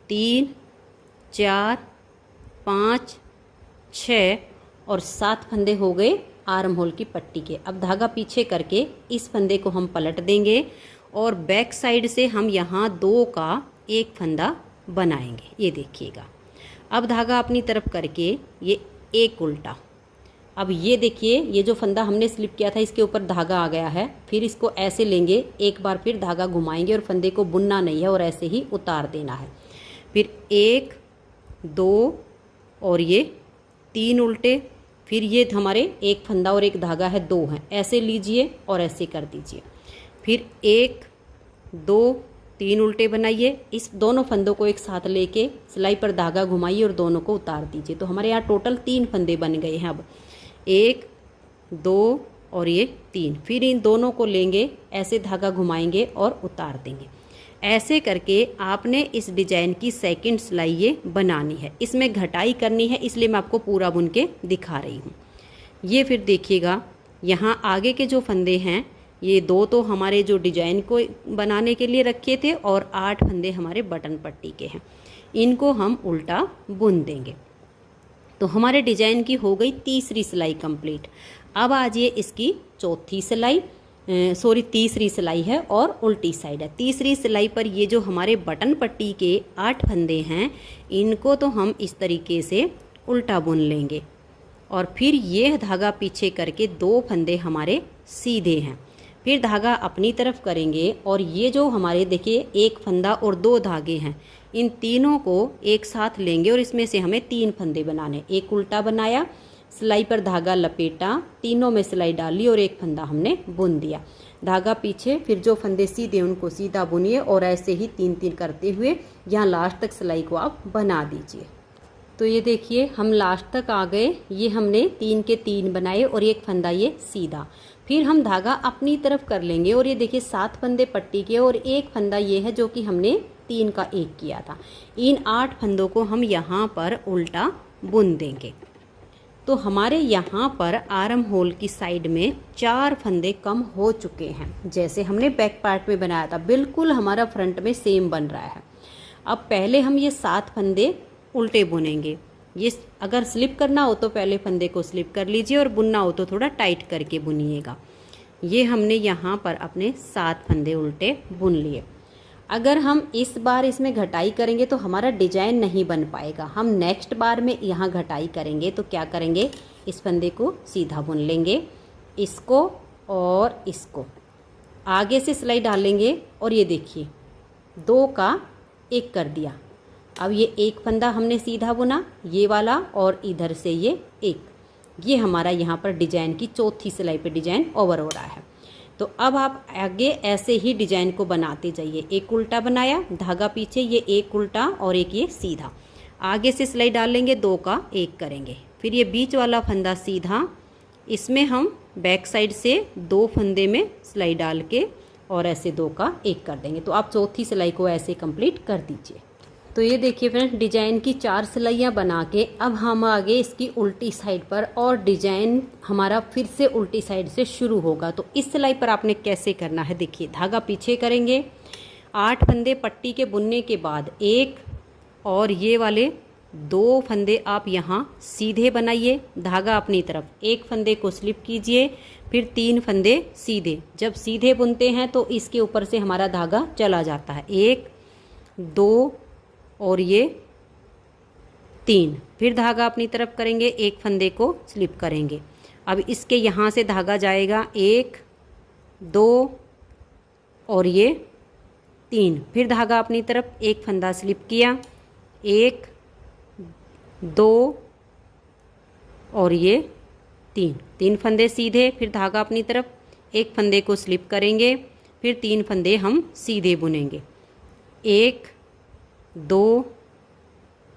3 4 5 6 और 7 फंदे हो गए आर्म होल की पट्टी के। अब धागा पीछे करके इस फंदे को हम पलट देंगे और बैक साइड से हम यहाँ 2 का 1 फंदा बनाएंगे। ये देखिएगा, अब धागा अपनी तरफ करके ये 1 उल्टा। अब ये देखिए, ये जो फंदा हमने स्लिप किया था इसके ऊपर धागा आ गया है। फिर इसको ऐसे लेंगे, एक बार फिर धागा घुमाएंगे और फंदे को बुनना नहीं है और ऐसे ही उतार देना है। फिर 1 2 और ये 3 उल्टे। फिर ये हमारे 1 फंदा और 1 धागा है, 2 हैं, ऐसे लीजिए और ऐसे कर दीजिए। फिर 1 2 3 उल्टे बनाइए, इस दोनों फंदों को एक साथ लेके सिलाई पर धागा घुमाइए और दोनों को उतार दीजिए। तो हमारे यहाँ टोटल 3 फंदे बन गए हैं। अब 1 2 और ये 3। फिर इन दोनों को लेंगे, ऐसे धागा घुमाएंगे और उतार देंगे। ऐसे करके आपने इस डिजाइन की सेकंड सिलाई ये बनानी है। इसमें घटाई करनी है, इसलिए मैं आपको पूरा बुन के दिखा रही हूँ। ये फिर देखिएगा, यहाँ आगे के जो फंदे हैं ये 2 तो हमारे जो डिजाइन को बनाने के लिए रखे थे और 8 फंदे हमारे बटन पट्टी के हैं। इनको हम उल्टा बुन देंगे। तो हमारे डिजाइन की हो गई तीसरी सिलाई कंप्लीट। अब आज ये इसकी चौथी सिलाई, तीसरी सिलाई है और उल्टी साइड है। तीसरी सिलाई पर ये जो हमारे बटन पट्टी के 8 फंदे हैं, इनको तो हम इस तरीके से उल्टा बुन लेंगे और फिर ये धागा पीछे करके 2 फंदे हमारे सीधे हैं। फिर धागा अपनी तरफ करेंगे और ये जो हमारे देखिए 1 फंदा और 2 धागे हैं, इन तीनों को एक साथ लेंगे और इसमें से हमें 3 फंदे बनाने। एक उल्टा बनाया, सिलाई पर धागा लपेटा, तीनों में सिलाई डाली और 1 फंदा हमने बुन दिया। धागा पीछे, फिर जो फंदे सीधे उनको सीधा बुनिए और ऐसे ही 3-3 करते हुए यहाँ लास्ट तक सिलाई को आप बना दीजिए। तो ये देखिए हम लास्ट तक आ गए। ये हमने 3 के 3 बनाए और 1 फंदा ये सीधा। फिर हम धागा अपनी तरफ कर लेंगे और ये देखिए 7 फंदे पट्टी के और 1 फंदा ये है जो कि हमने 3 का 1 किया था। इन 8 फंदों को हम यहाँ पर उल्टा बुन देंगे। तो हमारे यहाँ पर आर्म होल की साइड में 4 फंदे कम हो चुके हैं। जैसे हमने बैक पार्ट में बनाया था, बिल्कुल हमारा फ्रंट में सेम बन रहा है। अब पहले हम ये 7 फंदे उल्टे बुनेंगे। ये अगर स्लिप करना हो तो पहले फंदे को स्लिप कर लीजिए और बुनना हो तो थोड़ा टाइट करके बुनिएगा। ये हमने यहाँ पर अपने 7 फंदे उल्टे बुन लिए। अगर हम इस बार इसमें घटाई करेंगे तो हमारा डिजाइन नहीं बन पाएगा। हम नेक्स्ट बार में यहाँ घटाई करेंगे तो क्या करेंगे, इस फंदे को सीधा बुन लेंगे, इसको और इसको आगे से सिलाई डालेंगे और ये देखिए 2 का 1 कर दिया। अब ये 1 फंदा हमने सीधा बुना, ये वाला, और इधर से ये 1। ये हमारा यहाँ पर डिजाइन की चौथी सिलाई पे डिजाइन ओवर हो रहा है। तो अब आप आगे ऐसे ही डिजाइन को बनाते जाइए। 1 उल्टा बनाया, धागा पीछे, ये 1 उल्टा और 1 ये सीधा। आगे से सिलाई डालेंगे, 2 का 1 करेंगे। फिर ये बीच वाला फंदा सीधा, इसमें हम बैक साइड से 2 फंदे में सिलाई डाल के और ऐसे 2 का 1 कर देंगे। तो आप चौथी सिलाई को ऐसे कंप्लीट कर दीजिए। तो ये देखिए फ्रेंड्स, डिजाइन की 4 सिलाइयाँ बना के अब हम आगे इसकी उल्टी साइड पर, और डिजाइन हमारा फिर से उल्टी साइड से शुरू होगा। तो इस सिलाई पर आपने कैसे करना है देखिए, धागा पीछे करेंगे, 8 फंदे पट्टी के बुनने के बाद 1 और ये वाले 2 फंदे आप यहाँ सीधे बनाइए, धागा अपनी तरफ, 1 फंदे को स्लिप कीजिए, फिर 3 फंदे सीधे। जब सीधे बुनते हैं तो इसके ऊपर से हमारा धागा चला जाता है, 1 2 और ये 3। फिर धागा अपनी तरफ करेंगे, 1 फंदे को स्लिप करेंगे। अब इसके यहाँ से धागा जाएगा 1 2 और ये 3। फिर धागा अपनी तरफ, 1 फंदा स्लिप किया, 1 2 और ये 3 फंदे सीधे। फिर धागा अपनी तरफ, 1 फंदे को स्लिप करेंगे, फिर 3 फंदे हम सीधे बुनेंगे, 1 2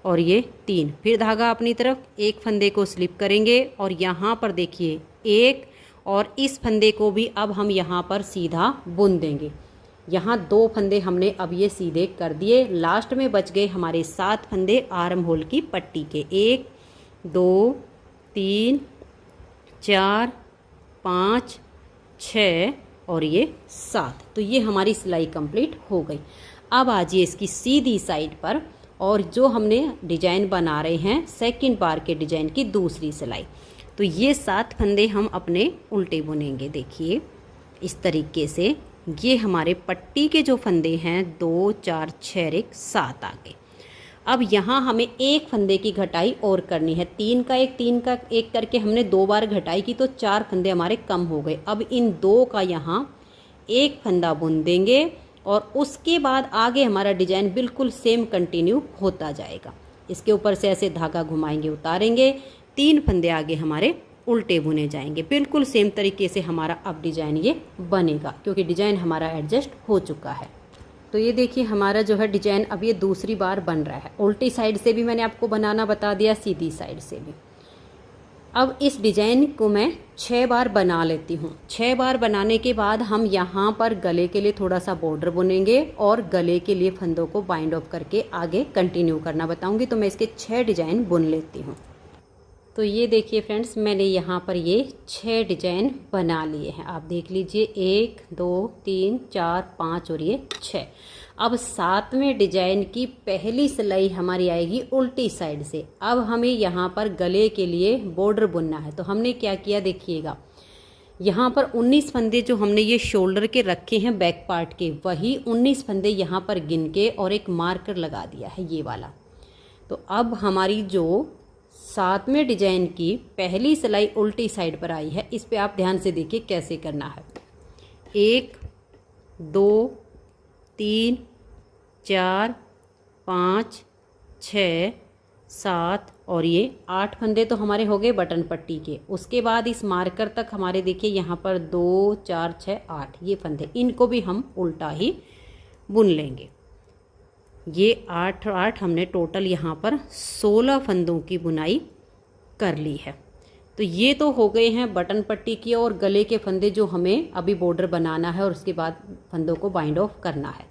और ये 3। फिर धागा अपनी तरफ, 1 फंदे को स्लिप करेंगे और यहाँ पर देखिए 1 और इस फंदे को भी अब हम यहाँ पर सीधा बुन देंगे। यहाँ 2 फंदे हमने अब ये सीधे कर दिए। लास्ट में बच गए हमारे 7 फंदे आर्म होल की पट्टी के, 1 2 3 4 5 6 और ये 7। तो ये हमारी सिलाई कंप्लीट हो गई। अब आजिए इसकी सीधी साइड पर, और जो हमने डिजाइन बना रहे हैं सेकंड बार के डिजाइन की दूसरी सिलाई। तो ये 7 फंदे हम अपने उल्टे बुनेंगे। देखिए इस तरीके से, ये हमारे पट्टी के जो फंदे हैं 2 4 6 1 7 आगे। अब यहाँ हमें 1 फंदे की घटाई और करनी है, 3 का 1 करके हमने 2 बार घटाई की तो 4 फंदे हमारे कम हो गए। अब इन 2 का यहाँ 1 फंदा बुन देंगे और उसके बाद आगे हमारा डिजाइन बिल्कुल सेम कंटिन्यू होता जाएगा। इसके ऊपर से ऐसे धागा घुमाएंगे, उतारेंगे, 3 फंदे आगे हमारे उल्टे बुने जाएंगे। बिल्कुल सेम तरीके से हमारा अब डिजाइन ये बनेगा, क्योंकि डिजाइन हमारा एडजस्ट हो चुका है। तो ये देखिए हमारा जो है डिजाइन अब ये दूसरी बार बन रहा है। उल्टी साइड से भी मैंने आपको बनाना बता दिया, सीधी साइड से भी। अब इस डिजाइन को मैं 6 बार बना लेती हूँ। 6 बार बनाने के बाद हम यहाँ पर गले के लिए थोड़ा सा बॉर्डर बुनेंगे और गले के लिए फंदों को बाइंड ऑफ करके आगे कंटिन्यू करना बताऊँगी। तो मैं इसके 6 डिजाइन बुन लेती हूँ। तो ये देखिए फ्रेंड्स, मैंने यहाँ पर ये 6 डिजाइन बना लिए हैं। आप देख लीजिए, 1 2 3 4 5 और ये 6। अब 7वें डिजाइन की पहली सिलाई हमारी आएगी उल्टी साइड से। अब हमें यहाँ पर गले के लिए बॉर्डर बुनना है। तो हमने क्या किया देखिएगा, यहाँ पर 19 फंदे जो हमने ये शोल्डर के रखे हैं बैक पार्ट के, वही 19 फंदे यहाँ पर गिन के और एक मार्कर लगा दिया है ये वाला। तो अब हमारी जो 7वें डिजाइन की पहली सिलाई उल्टी साइड पर आई है, इस पे आप ध्यान से देखिए कैसे करना है। 1 2 3 4 5 6 7 और ये 8 फंदे तो हमारे हो गए बटन पट्टी के। उसके बाद इस मार्कर तक हमारे देखिए यहाँ पर 2 4 6 8 ये फंदे, इनको भी हम उल्टा ही बुन लेंगे। ये 8 8 हमने टोटल यहाँ पर 16 फंदों की बुनाई कर ली है। तो ये तो हो गए हैं बटन पट्टी की और गले के फंदे जो हमें अभी बॉर्डर बनाना है और उसके बाद फंदों को बाइंड ऑफ करना है।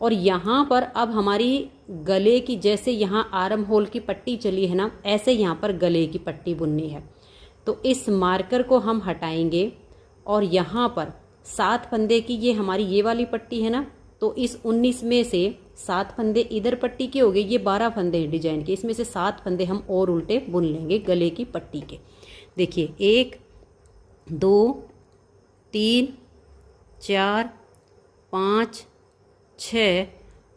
और यहाँ पर अब हमारी गले की, जैसे यहाँ आर्म होल की पट्टी चली है ना, ऐसे यहाँ पर गले की पट्टी बुननी है। तो इस मार्कर को हम हटाएंगे और यहाँ पर 7 फंदे की ये हमारी ये वाली पट्टी है ना, तो इस 19 में से 7 फंदे इधर पट्टी के हो गए, ये 12 फंदे हैं डिजाइन के, इसमें से 7 फंदे हम और उल्टे बुन लेंगे गले की पट्टी के। देखिए 1 2 3 4 5 6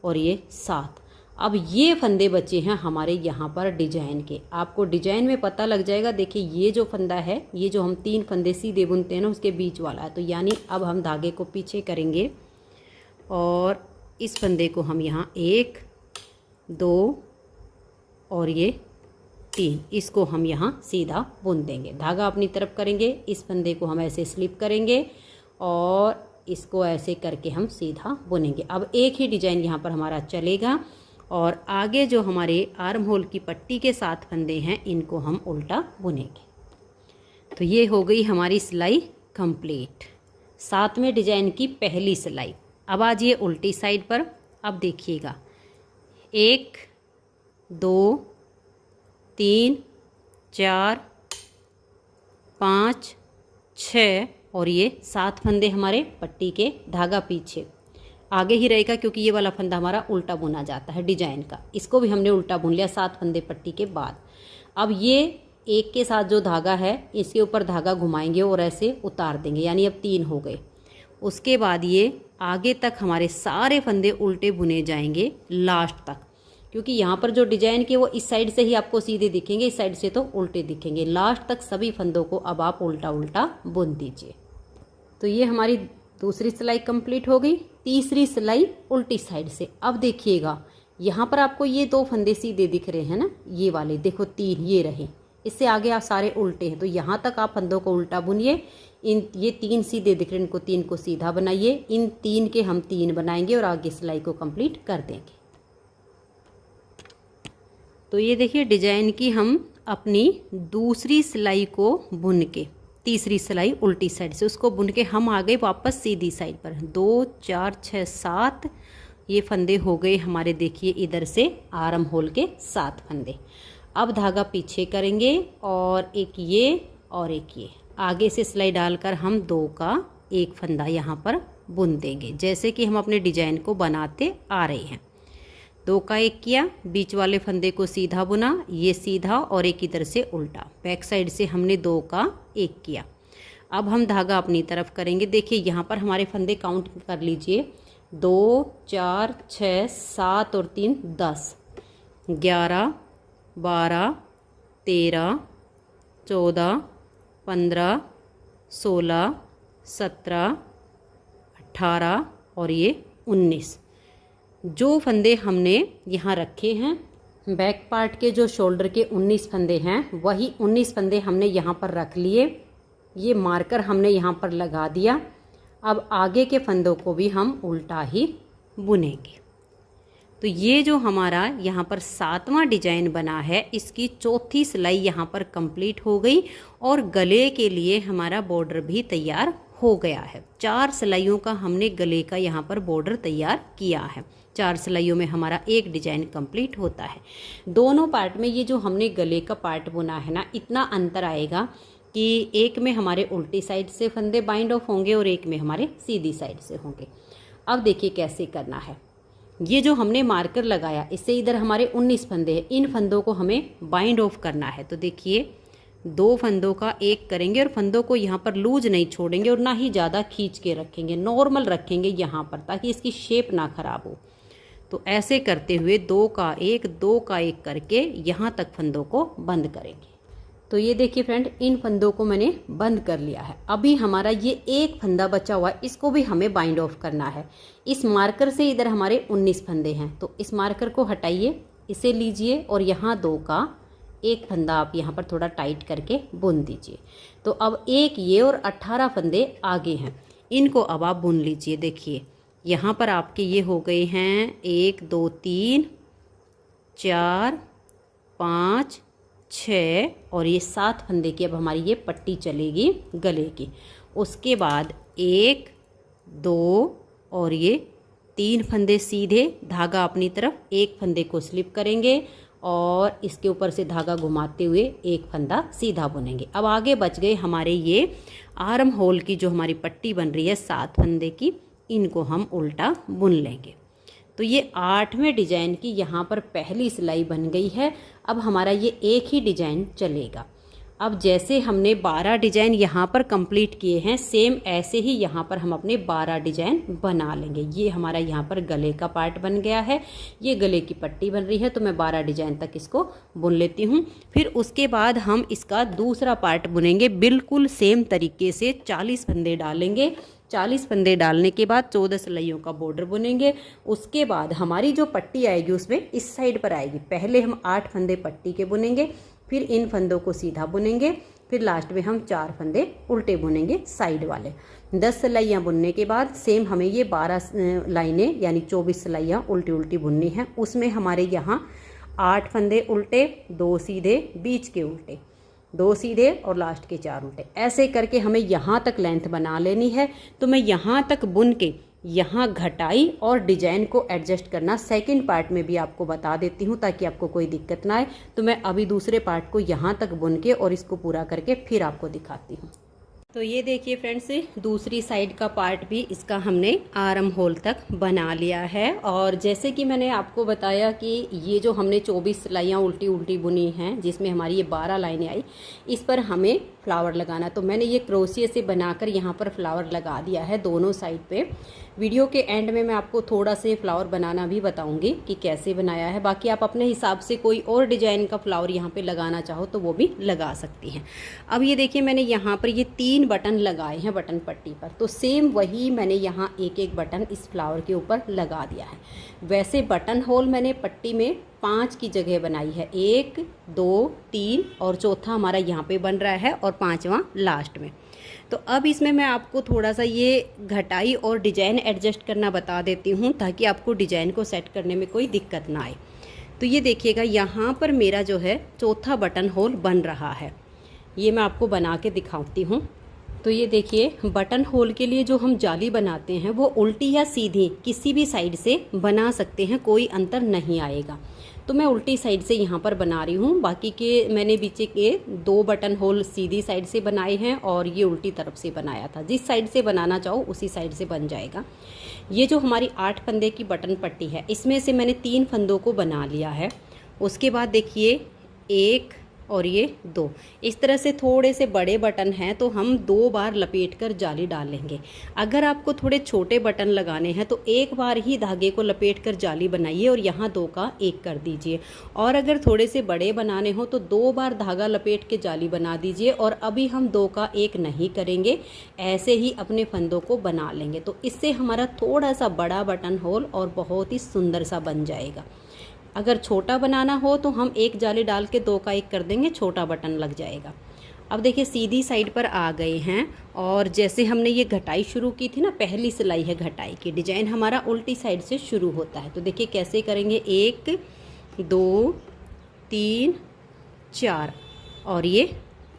और ये 7। अब ये फंदे बचे हैं हमारे यहाँ पर डिजाइन के। आपको डिजाइन में पता लग जाएगा। देखिए ये जो फंदा है, ये जो हम 3 फंदे सीधे बुनते हैं ना, उसके बीच वाला है। तो यानी अब हम धागे को पीछे करेंगे और इस फंदे को हम यहाँ 1 2 और ये 3, इसको हम यहाँ सीधा बुन देंगे। धागा अपनी तरफ करेंगे, इस फंदे को हम ऐसे स्लिप करेंगे और इसको ऐसे करके हम सीधा बुनेंगे। अब एक ही डिजाइन यहाँ पर हमारा चलेगा और आगे जो हमारे आर्म होल की पट्टी के 7 फंदे हैं, इनको हम उल्टा बुनेंगे। तो ये हो गई हमारी सिलाई कंप्लीट, 7वें डिजाइन की पहली सिलाई। अब आ जाइए उल्टी साइड पर। अब देखिएगा 1 2 3 4 5 6 और ये 7 फंदे हमारे पट्टी के। धागा पीछे आगे ही रहेगा क्योंकि ये वाला फंदा हमारा उल्टा बुना जाता है डिजाइन का। इसको भी हमने उल्टा बुन लिया 7 फंदे पट्टी के बाद। अब ये एक के साथ जो धागा है, इसके ऊपर धागा घुमाएंगे और ऐसे उतार देंगे, यानी अब 3 हो गए। उसके बाद ये आगे तक हमारे सारे फंदे उल्टे बुने जाएंगे लास्ट तक, क्योंकि यहाँ पर जो डिजाइन के वो इस साइड से ही आपको सीधे दिखेंगे, इस साइड से तो उल्टे दिखेंगे। लास्ट तक सभी फंदों को अब आप उल्टा उल्टा बुन दीजिए। तो ये हमारी दूसरी सिलाई कंप्लीट हो गई। तीसरी सिलाई उल्टी साइड से। अब देखिएगा यहाँ पर आपको ये 2 फंदे सीधे दिख रहे हैं ना, ये वाले देखो 3 ये रहे, इससे आगे आप सारे उल्टे हैं। तो यहाँ तक आप फंदों को उल्टा बुनिए। ये 3 सीधे दिख रहे हैं, इनको 3 को सीधा बनाइए। इन 3 के हम 3 बनाएंगे और आगे सिलाई को कंप्लीट कर देंगे। तो ये देखिए डिजाइन की हम अपनी दूसरी सिलाई को बुन के, तीसरी सिलाई उल्टी साइड से उसको बुन के हम आ गए वापस सीधी साइड पर। 2 4 6 7 ये फंदे हो गए हमारे। देखिए इधर से आर्म होल के 7 फंदे। अब धागा पीछे करेंगे और एक ये और एक ये आगे से सिलाई डालकर हम 2 का 1 फंदा यहाँ पर बुन देंगे, जैसे कि हम अपने डिजाइन को बनाते आ रहे हैं। 2 का 1 किया, बीच वाले फंदे को सीधा बुना, ये सीधा और एक इधर से उल्टा। बैक साइड से हमने 2 का 1 किया। अब हम धागा अपनी तरफ करेंगे। देखिए यहाँ पर हमारे फंदे काउंट कर लीजिए, 2 4 6 7 और 3 10 11 12 13 14 15 16 17 18 और ये 19। जो फंदे हमने यहाँ रखे हैं बैक पार्ट के, जो शोल्डर के 19 फंदे हैं, वही 19 फंदे हमने यहाँ पर रख लिए। ये मार्कर हमने यहाँ पर लगा दिया। अब आगे के फंदों को भी हम उल्टा ही बुनेंगे। तो ये जो हमारा यहाँ पर 7वां डिजाइन बना है, इसकी चौथी सिलाई यहाँ पर कंप्लीट हो गई और गले के लिए हमारा बॉर्डर भी तैयार हो गया है। 4 सिलाइयों का हमने गले का यहाँ पर बॉर्डर तैयार किया है। 4 सिलाइयों में हमारा एक डिजाइन कंप्लीट होता है। दोनों पार्ट में ये जो हमने गले का पार्ट बुना है ना, इतना अंतर आएगा कि एक में हमारे उल्टी साइड से फंदे बाइंड ऑफ होंगे और एक में हमारे सीधी साइड से होंगे। अब देखिए कैसे करना है। ये जो हमने मार्कर लगाया, इससे इधर हमारे 19 फंदे हैं, इन फंदों को हमें बाइंड ऑफ करना है। तो देखिए 2 फंदों का एक करेंगे और फंदों को यहाँ पर लूज नहीं छोड़ेंगे और ना ही ज़्यादा खींच के रखेंगे, नॉर्मल रखेंगे यहाँ पर, ताकि इसकी शेप ना खराब हो। तो ऐसे करते हुए 2 का एक करके यहाँ तक फंदों को बंद करेंगे। तो ये देखिए फ्रेंड, इन फंदों को मैंने बंद कर लिया है। अभी हमारा ये एक फंदा बचा हुआ है, इसको भी हमें बाइंड ऑफ करना है। इस मार्कर से इधर हमारे 19 फंदे हैं, तो इस मार्कर को हटाइए, इसे लीजिए और यहाँ 2 का एक फंदा आप यहाँ पर थोड़ा टाइट करके बुन दीजिए। तो अब एक ये और 18 फंदे आगे हैं, इनको अब आप बुन लीजिए। देखिए यहाँ पर आपके ये हो गए हैं 1 2 3 4 5 6 और ये 7 फंदे की अब हमारी ये पट्टी चलेगी गले की। उसके बाद 1 2 और ये 3 फंदे सीधे, धागा अपनी तरफ, एक फंदे को स्लिप करेंगे और इसके ऊपर से धागा घुमाते हुए एक फंदा सीधा बुनेंगे। अब आगे बच गए हमारे ये आर्म होल की जो हमारी पट्टी बन रही है 7 फंदे की, इनको हम उल्टा बुन लेंगे। तो ये 8वें डिजाइन की यहाँ पर पहली सिलाई बन गई है। अब हमारा ये एक ही डिजाइन चलेगा। अब जैसे हमने 12 डिजाइन यहाँ पर कंप्लीट किए हैं, सेम ऐसे ही यहाँ पर हम अपने 12 डिजाइन बना लेंगे। ये हमारा यहाँ पर गले का पार्ट बन गया है, ये गले की पट्टी बन रही है, तो मैं 12 डिजाइन तक इसको बुन लेती हूँ। फिर उसके बाद हम इसका दूसरा पार्ट बुनेंगे बिल्कुल सेम तरीके से। 40 फंदे डालेंगे, 40 फंदे डालने के बाद 14 सिलाइयों का बॉर्डर बुनेंगे। उसके बाद हमारी जो पट्टी आएगी उसमें इस साइड पर आएगी। पहले हम 8 फंदे पट्टी के बुनेंगे, फिर इन फंदों को सीधा बुनेंगे, फिर लास्ट में हम 4 फंदे उल्टे बुनेंगे साइड वाले। 10 सिलाइयाँ बुनने के बाद सेम हमें ये 12 लाइनें यानी 24 सिलाइयाँ उल्टी उल्टी बुननी हैं। उसमें हमारे यहाँ 8 फंदे उल्टे, 2 सीधे, बीच के उल्टे, 2 सीधे और लास्ट के 4 उल्टे। ऐसे करके हमें यहाँ तक लेंथ बना लेनी है। तो मैं यहाँ तक बुन के यहाँ घटाई और डिजाइन को एडजस्ट करना सेकंड पार्ट में भी आपको बता देती हूँ, ताकि आपको कोई दिक्कत ना आए। तो मैं अभी दूसरे पार्ट को यहाँ तक बुन के और इसको पूरा करके फिर आपको दिखाती हूँ। तो ये देखिए फ्रेंड्स, दूसरी साइड का पार्ट भी इसका हमने आर्म होल तक बना लिया है। और जैसे कि मैंने आपको बताया कि ये जो हमने 24 सिलाइयाँ उल्टी उल्टी बुनी हैं, जिसमें हमारी ये 12 लाइनें आई, इस पर हमें फ्लावर लगाना। तो मैंने ये क्रोशिया से बनाकर यहाँ पर फ्लावर लगा दिया है दोनों साइड पे। वीडियो के एंड में मैं आपको थोड़ा से फ्लावर बनाना भी बताऊंगी कि कैसे बनाया है। बाकी आप अपने हिसाब से कोई और डिजाइन का फ्लावर यहाँ पे लगाना चाहो तो वो भी लगा सकती हैं। अब ये देखिए, मैंने यहाँ पर ये 3 बटन लगाए हैं बटन पट्टी पर, तो सेम वही मैंने यहाँ एक एक बटन इस फ्लावर के ऊपर लगा दिया है। वैसे बटन होल मैंने पट्टी में 5 की जगह बनाई है, 1 2 3 और चौथा हमारा यहाँ पे बन रहा है और 5वां लास्ट में। तो अब इसमें मैं आपको थोड़ा सा ये घटाई और डिजाइन एडजस्ट करना बता देती हूँ, ताकि आपको डिजाइन को सेट करने में कोई दिक्कत ना आए। तो ये देखिएगा, यहाँ पर मेरा जो है चौथा बटन होल बन रहा है। ये मैं आपको बना के दिखाती हूँ। तो ये देखिए, बटन होल के लिए जो हम जाली बनाते हैं वो उल्टी या सीधी किसी भी साइड से बना सकते हैं, कोई अंतर नहीं आएगा। तो मैं उल्टी साइड से यहाँ पर बना रही हूँ। बाकी के मैंने पीछे के 2 बटन होल सीधी साइड से बनाए हैं और ये उल्टी तरफ से बनाया था। जिस साइड से बनाना चाहो उसी साइड से बन जाएगा। ये जो हमारी 8 फंदे की बटन पट्टी है, इसमें से मैंने 3 फंदों को बना लिया है। उसके बाद देखिए 1 और ये 2, इस तरह से थोड़े से बड़े बटन हैं तो हम 2 बार लपेटकर जाली डालेंगे। अगर आपको थोड़े छोटे बटन लगाने हैं तो एक बार ही धागे को लपेटकर जाली बनाइए और यहाँ 2 का 1 कर दीजिए। और अगर थोड़े से बड़े बनाने हो तो 2 बार धागा लपेट के जाली बना दीजिए। और अभी हम 2 का 1 नहीं करेंगे, ऐसे ही अपने फंदों को बना लेंगे। तो इससे हमारा थोड़ा सा बड़ा बटन होल और बहुत ही सुंदर सा बन जाएगा। अगर छोटा बनाना हो तो हम 1 जाली डाल के 2 का 1 कर देंगे, छोटा बटन लग जाएगा। अब देखिए सीधी साइड पर आ गए हैं, और जैसे हमने ये घटाई शुरू की थी ना, पहली सिलाई है घटाई की, डिजाइन हमारा उल्टी साइड से शुरू होता है। तो देखिए कैसे करेंगे, 1 2 3 4 और ये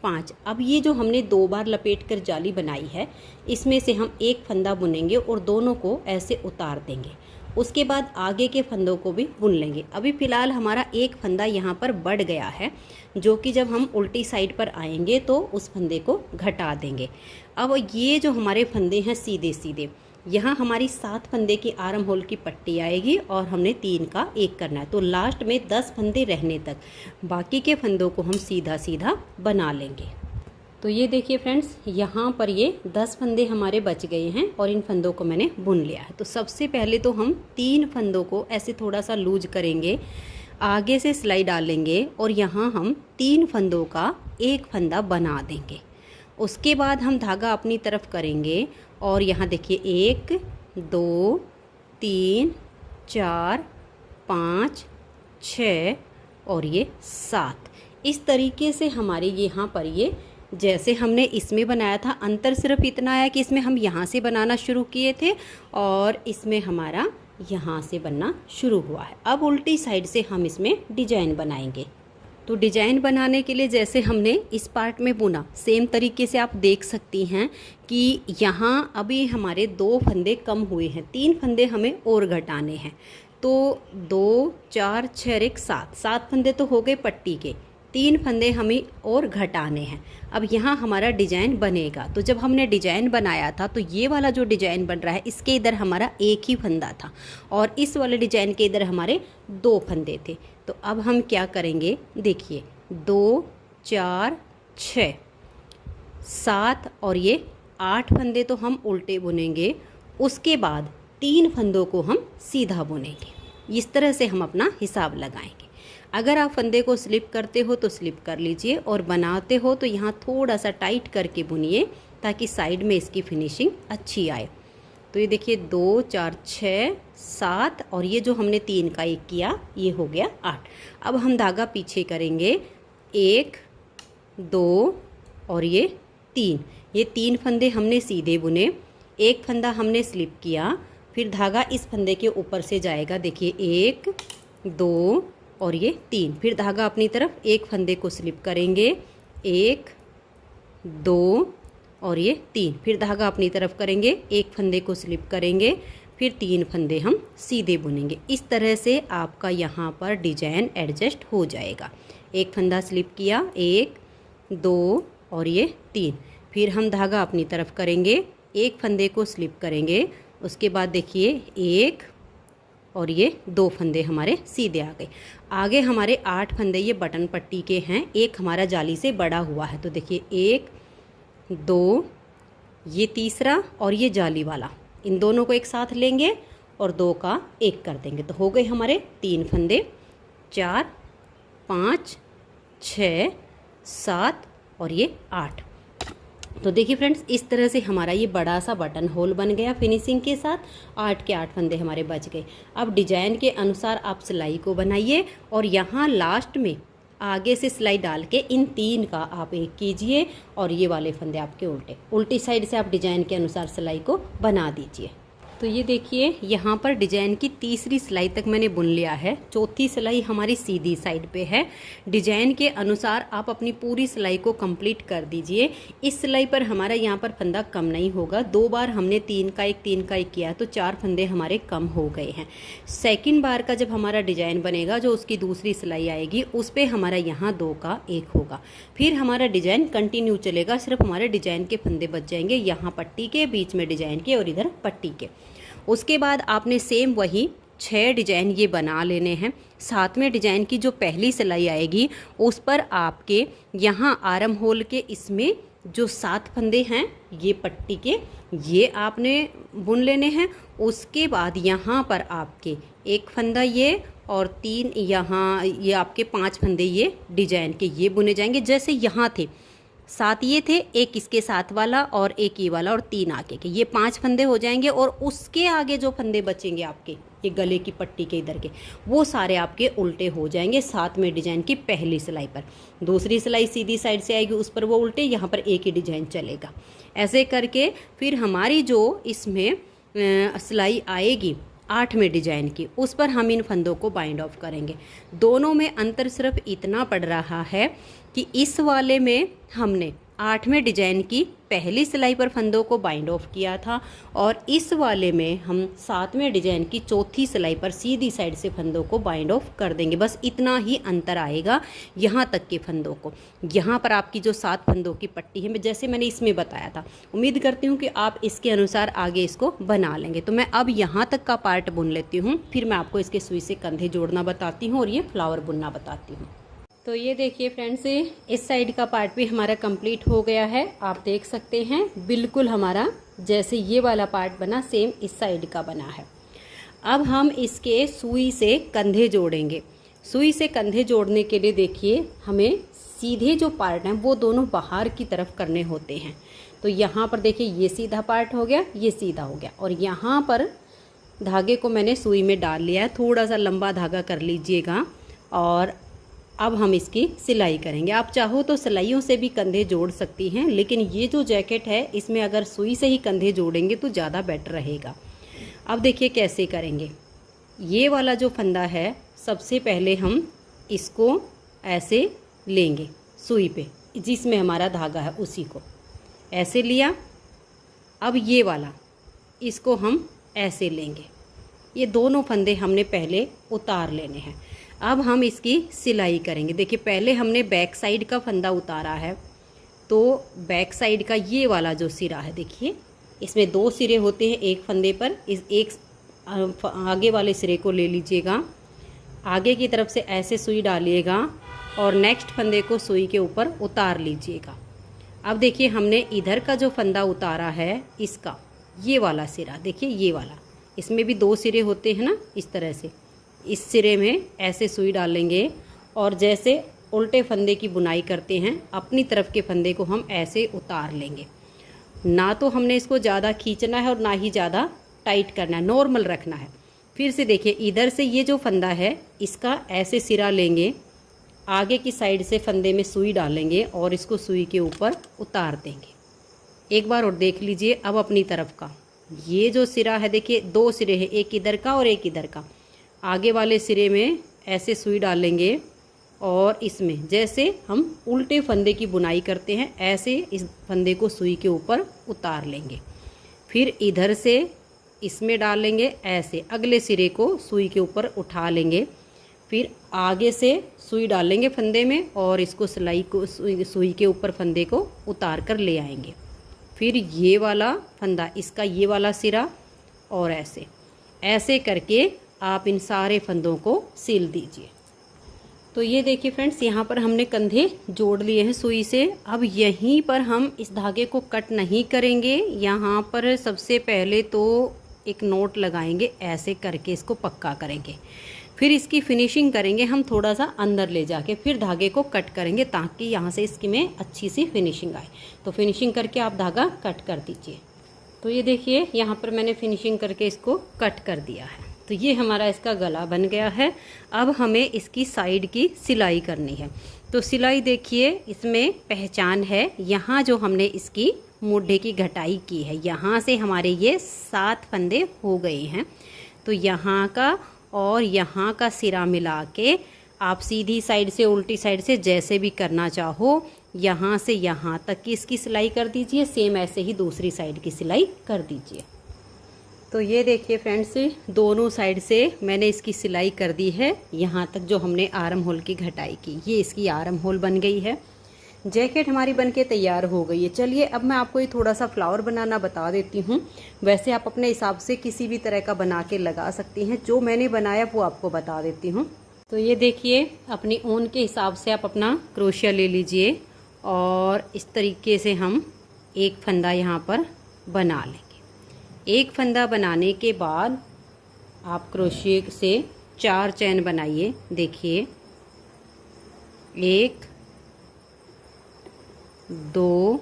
5। अब ये जो हमने 2 बार लपेट कर जाली बनाई है, इसमें से हम एक फंदा बुनेंगे और दोनों को ऐसे उतार देंगे। उसके बाद आगे के फंदों को भी बुन लेंगे। अभी फ़िलहाल हमारा एक फंदा यहाँ पर बढ़ गया है, जो कि जब हम उल्टी साइड पर आएंगे तो उस फंदे को घटा देंगे। अब ये जो हमारे फंदे हैं सीधे सीधे, यहाँ हमारी 7 फंदे की आर्म होल की पट्टी आएगी और हमने 3 का 1 करना है। तो लास्ट में 10 फंदे रहने तक बाकी के फंदों को हम सीधा सीधा बना लेंगे। तो ये देखिए फ्रेंड्स, यहाँ पर ये 10 फंदे हमारे बच गए हैं और इन फंदों को मैंने बुन लिया है। तो सबसे पहले तो हम 3 फंदों को ऐसे थोड़ा सा लूज करेंगे, आगे से सिलाई डालेंगे और यहाँ हम 3 फंदों का 1 फंदा बना देंगे। उसके बाद हम धागा अपनी तरफ करेंगे और यहाँ देखिए 1 2 3 4 5 6 और ये 7। इस तरीके से हमारे यहाँ पर ये जैसे हमने इसमें बनाया था, अंतर सिर्फ इतना है कि इसमें हम यहाँ से बनाना शुरू किए थे और इसमें हमारा यहाँ से बनना शुरू हुआ है। अब उल्टी साइड से हम इसमें डिजाइन बनाएंगे। तो डिजाइन बनाने के लिए जैसे हमने इस पार्ट में बुना, सेम तरीके से आप देख सकती हैं कि यहाँ अभी हमारे 2 फंदे कम हुए हैं, 3 फंदे हमें और घटाने हैं। तो 2 4 6 1 7 फंदे तो हो गए पट्टी के, 3 फंदे हमें और घटाने हैं। अब यहाँ हमारा डिजाइन बनेगा। तो जब हमने डिजाइन बनाया था तो ये वाला जो डिजाइन बन रहा है, इसके इधर हमारा एक ही फंदा था और इस वाले डिजाइन के इधर हमारे 2 फंदे थे। तो अब हम क्या करेंगे, देखिए 2 4 6 7 और ये 8 फंदे तो हम उल्टे बुनेंगे। उसके बाद 3 फंदों को हम सीधा बुनेंगे। इस तरह से हम अपना हिसाब लगाएंगे। अगर आप फंदे को स्लिप करते हो तो स्लिप कर लीजिए और बनाते हो तो यहाँ थोड़ा सा टाइट करके बुनिए ताकि साइड में इसकी फिनिशिंग अच्छी आए। तो ये देखिए 2 4 6 7 और ये जो हमने 3 का 1 किया, ये हो गया 8। अब हम धागा पीछे करेंगे, 1 2 और ये 3। ये 3 फंदे हमने सीधे बुने, एक फंदा हमने स्लिप किया, फिर धागा इस फंदे के ऊपर से जाएगा। देखिए 1 2 और ये 3। फिर धागा अपनी तरफ, एक फंदे को स्लिप करेंगे, 1 2 और ये 3। फिर धागा अपनी तरफ करेंगे, एक फंदे को स्लिप करेंगे, फिर 3 फंदे हम सीधे बुनेंगे। इस तरह से आपका यहाँ पर डिजाइन एडजस्ट हो जाएगा। एक फंदा स्लिप किया, 1 2 और ये 3। फिर हम धागा अपनी तरफ करेंगे, एक फंदे को स्लिप करेंगे, उसके बाद देखिए 1 और ये 2 फंदे हमारे सीधे आ गए। आगे हमारे 8 फंदे ये बटन पट्टी के हैं, एक हमारा जाली से बड़ा हुआ है। तो देखिए 1 2 ये तीसरा और ये जाली वाला, इन दोनों को एक साथ लेंगे और 2 का 1 कर देंगे। तो हो गए हमारे 3 फंदे, 4 5 6 7 और ये 8। तो देखिए फ्रेंड्स, इस तरह से हमारा ये बड़ा सा बटन होल बन गया फिनिशिंग के साथ। 8 के 8 फंदे हमारे बच गए। अब डिजाइन के अनुसार आप सिलाई को बनाइए और यहाँ लास्ट में आगे से सिलाई डाल के इन 3 का आप 1 कीजिए और ये वाले फंदे आपके उल्टी साइड से आप डिजाइन के अनुसार सिलाई को बना दीजिए। तो ये देखिए यहाँ पर डिजाइन की तीसरी सिलाई तक मैंने बुन लिया है, चौथी सिलाई हमारी सीधी साइड पे है। डिजाइन के अनुसार आप अपनी पूरी सिलाई को कंप्लीट कर दीजिए। इस सिलाई पर हमारा यहाँ पर फंदा कम नहीं होगा। 2 बार हमने 3 का 1 किया तो 4 फंदे हमारे कम हो गए हैं। सेकंड बार का जब हमारा डिजाइन बनेगा, जो उसकी दूसरी सिलाई आएगी, उस पर हमारा यहाँ 2 का 1 होगा। फिर हमारा डिजाइन कंटिन्यू चलेगा, सिर्फ हमारे डिजाइन के फंदे बच जाएंगे, यहाँ पट्टी के, बीच में डिजाइन के और इधर पट्टी के। उसके बाद आपने सेम वही 6 डिजाइन ये बना लेने हैं। 7वें डिजाइन की जो पहली सिलाई आएगी उस पर आपके यहाँ आर्म होल के इसमें जो 7 फंदे हैं ये पट्टी के, ये आपने बुन लेने हैं। उसके बाद यहाँ पर आपके 1 फंदा ये और 3 यहाँ, ये आपके 5 फंदे ये डिजाइन के ये बुने जाएंगे जैसे यहाँ थे। सात ये थे, एक इसके साथ वाला और एक ये वाला और 3 आगे के, ये 5 फंदे हो जाएंगे। और उसके आगे जो फंदे बचेंगे आपके ये गले की पट्टी के इधर के, वो सारे आपके उल्टे हो जाएंगे साथ में डिजाइन की पहली सिलाई पर। दूसरी सिलाई सीधी साइड से आएगी, उस पर वो उल्टे, यहाँ पर एक ही डिजाइन चलेगा। ऐसे करके फिर हमारी जो इसमें सिलाई आएगी 8वें डिजाइन की, उस पर हम इन फंदों को बाइंड ऑफ करेंगे। दोनों में अंतर सिर्फ इतना पड़ रहा है कि इस वाले में हमने 8वें डिजाइन की पहली सिलाई पर फंदों को बाइंड ऑफ किया था, और इस वाले में हम 7वें डिजाइन की चौथी सिलाई पर सीधी साइड से फंदों को बाइंड ऑफ कर देंगे। बस इतना ही अंतर आएगा यहाँ तक के फंदों को। यहाँ पर आपकी जो 7 फंदों की पट्टी है, जैसे मैंने इसमें बताया था, उम्मीद करती हूँ कि आप इसके अनुसार आगे इसको बना लेंगे। तो मैं अब यहाँ तक का पार्ट बुन लेती हूँ, फिर मैं आपको इसके सुई से कंधे जोड़ना बताती हूँ और ये फ्लावर बुनना बताती हूँ। तो ये देखिए फ्रेंड्स, इस साइड का पार्ट भी हमारा कंप्लीट हो गया है। आप देख सकते हैं बिल्कुल हमारा जैसे ये वाला पार्ट बना सेम इस साइड का बना है। अब हम इसके सुई से कंधे जोड़ेंगे। सुई से कंधे जोड़ने के लिए देखिए हमें सीधे जो पार्ट हैं वो दोनों बाहर की तरफ करने होते हैं। तो यहाँ पर देखिए ये सीधा पार्ट हो गया, ये सीधा हो गया, और यहाँ पर धागे को मैंने सुई में डाल लिया है। थोड़ा सा लंबा धागा कर लीजिएगा। और अब हम इसकी सिलाई करेंगे। आप चाहो तो सिलाइयों से भी कंधे जोड़ सकती हैं, लेकिन ये जो जैकेट है इसमें अगर सुई से ही कंधे जोड़ेंगे तो ज़्यादा बेटर रहेगा। अब देखिए कैसे करेंगे। ये वाला जो फंदा है, सबसे पहले हम इसको ऐसे लेंगे सुई पे, जिसमें हमारा धागा है उसी को ऐसे लिया। अब ये वाला इसको हम ऐसे लेंगे। ये दोनों फंदे हमने पहले उतार लेने हैं। अब हम इसकी सिलाई करेंगे। देखिए पहले हमने बैक साइड का फंदा उतारा है, तो बैक साइड का ये वाला जो सिरा है, देखिए इसमें 2 सिरे होते हैं एक फंदे पर। इस एक आगे वाले सिरे को ले लीजिएगा, आगे की तरफ से ऐसे सुई डालिएगा और नेक्स्ट फंदे को सुई के ऊपर उतार लीजिएगा। अब देखिए हमने इधर का जो फंदा उतारा है, इसका ये वाला सिरा, देखिए ये वाला, इसमें भी 2 सिरे होते हैं ना, इस तरह से इस सिरे में ऐसे सुई डालेंगे और जैसे उल्टे फंदे की बुनाई करते हैं अपनी तरफ के फंदे को हम ऐसे उतार लेंगे। ना तो हमने इसको ज़्यादा खींचना है और ना ही ज़्यादा टाइट करना है, नॉर्मल रखना है। फिर से देखिए इधर से ये जो फंदा है इसका ऐसे सिरा लेंगे, आगे की साइड से फंदे में सुई डालेंगे और इसको सुई के ऊपर उतार देंगे। एक बार और देख लीजिए। अब अपनी तरफ का ये जो सिरा है, देखिए 2 सिरे हैं, एक इधर का और एक इधर का। आगे वाले सिरे में ऐसे सुई डालेंगे और इसमें जैसे हम उल्टे फंदे की बुनाई करते हैं ऐसे इस फंदे को सुई के ऊपर उतार लेंगे। फिर इधर से इसमें डालेंगे, ऐसे अगले सिरे को सुई के ऊपर उठा लेंगे। फिर आगे से सुई डालेंगे फंदे में और इसको सिलाई को सुई के ऊपर फंदे को उतार कर ले आएंगे। फिर ये वाला फंदा, इसका ये वाला सिरा, और ऐसे ऐसे करके आप इन सारे फंदों को सिल दीजिए। तो ये देखिए फ्रेंड्स, यहाँ पर हमने कंधे जोड़ लिए हैं सुई से। अब यहीं पर हम इस धागे को कट नहीं करेंगे। यहाँ पर सबसे पहले तो एक नोट लगाएंगे, ऐसे करके इसको पक्का करेंगे। फिर इसकी फिनिशिंग करेंगे हम थोड़ा सा अंदर ले जाके, फिर धागे को कट करेंगे ताकि यहाँ से इसकी में अच्छी सी फिनिशिंग आए। तो फिनिशिंग करके आप धागा कट कर दीजिए। तो ये देखिए यहाँ पर मैंने फिनिशिंग करके इसको कट कर दिया है। तो ये हमारा इसका गला बन गया है। अब हमें इसकी साइड की सिलाई करनी है। तो सिलाई देखिए इसमें पहचान है, यहाँ जो हमने इसकी मोढे की घटाई की है, यहाँ से हमारे ये 7 फंदे हो गए हैं। तो यहाँ का और यहाँ का सिरा मिला के आप सीधी साइड से उल्टी साइड से जैसे भी करना चाहो, यहाँ से यहाँ तक की इसकी सिलाई कर दीजिए। सेम ऐसे ही दूसरी साइड की सिलाई कर दीजिए। तो ये देखिए फ्रेंड्स, दोनों साइड से मैंने इसकी सिलाई कर दी है। यहाँ तक जो हमने आर्म होल की घटाई की, ये इसकी आर्म होल बन गई है। जैकेट हमारी बनके तैयार हो गई है। चलिए अब मैं आपको ये थोड़ा सा फ्लावर बनाना बता देती हूँ। वैसे आप अपने हिसाब से किसी भी तरह का बना के लगा सकती हैं, जो मैंने बनाया वो आपको बता देती हूँ। तो ये देखिए अपनी ऊन के हिसाब से आप अपना क्रोशिया ले लीजिए और इस तरीके से हम एक फंदा यहाँ पर बना लेंगे। एक फंदा बनाने के बाद आप क्रोशिए से 4 चैन बनाइए। देखिए 1 2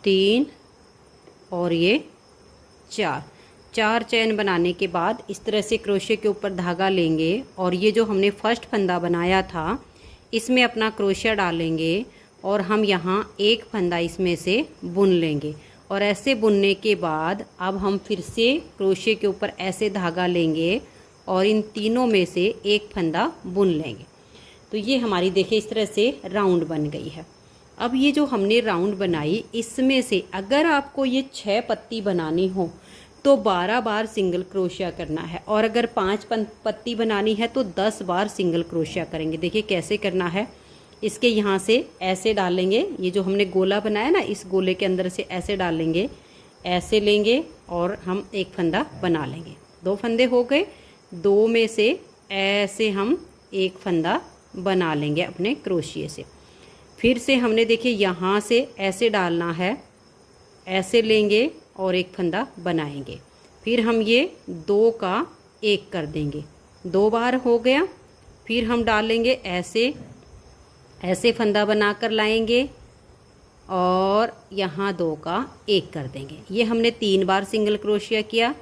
3 और ये 4 चैन बनाने के बाद इस तरह से क्रोशे के ऊपर धागा लेंगे और ये जो हमने फर्स्ट फंदा बनाया था इसमें अपना क्रोशिया डालेंगे और हम यहाँ एक फंदा इसमें से बुन लेंगे। और ऐसे बुनने के बाद अब हम फिर से क्रोशे के ऊपर ऐसे धागा लेंगे और इन तीनों में से एक फंदा बुन लेंगे। तो ये हमारी देखिए इस तरह से राउंड बन गई है। अब ये जो हमने राउंड बनाई इसमें से अगर आपको ये 6 पत्ती बनानी हो तो 12 बार सिंगल क्रोशिया करना है, और अगर 5 पत्ती बनानी है तो 10 बार सिंगल क्रोशिया करेंगे। देखिए कैसे करना है, इसके यहाँ से ऐसे डालेंगे, ये जो हमने गोला बनाया ना इस गोले के अंदर से ऐसे डालेंगे, ऐसे लेंगे और हम एक फंदा बना लेंगे। 2 फंदे हो गए, 2 में से ऐसे हम एक फंदा बना लेंगे अपने क्रोशिए से। फिर से हमने देखिए यहाँ से ऐसे डालना है, ऐसे लेंगे और एक फंदा बनाएंगे। फिर हम ये 2 का 1 कर देंगे, 2 बार हो गया। फिर हम डालेंगे ऐसे, ऐसे फंदा बनाकर लाएंगे और यहाँ 2 का 1 कर देंगे। ये हमने 3 बार सिंगल क्रोशिया किया।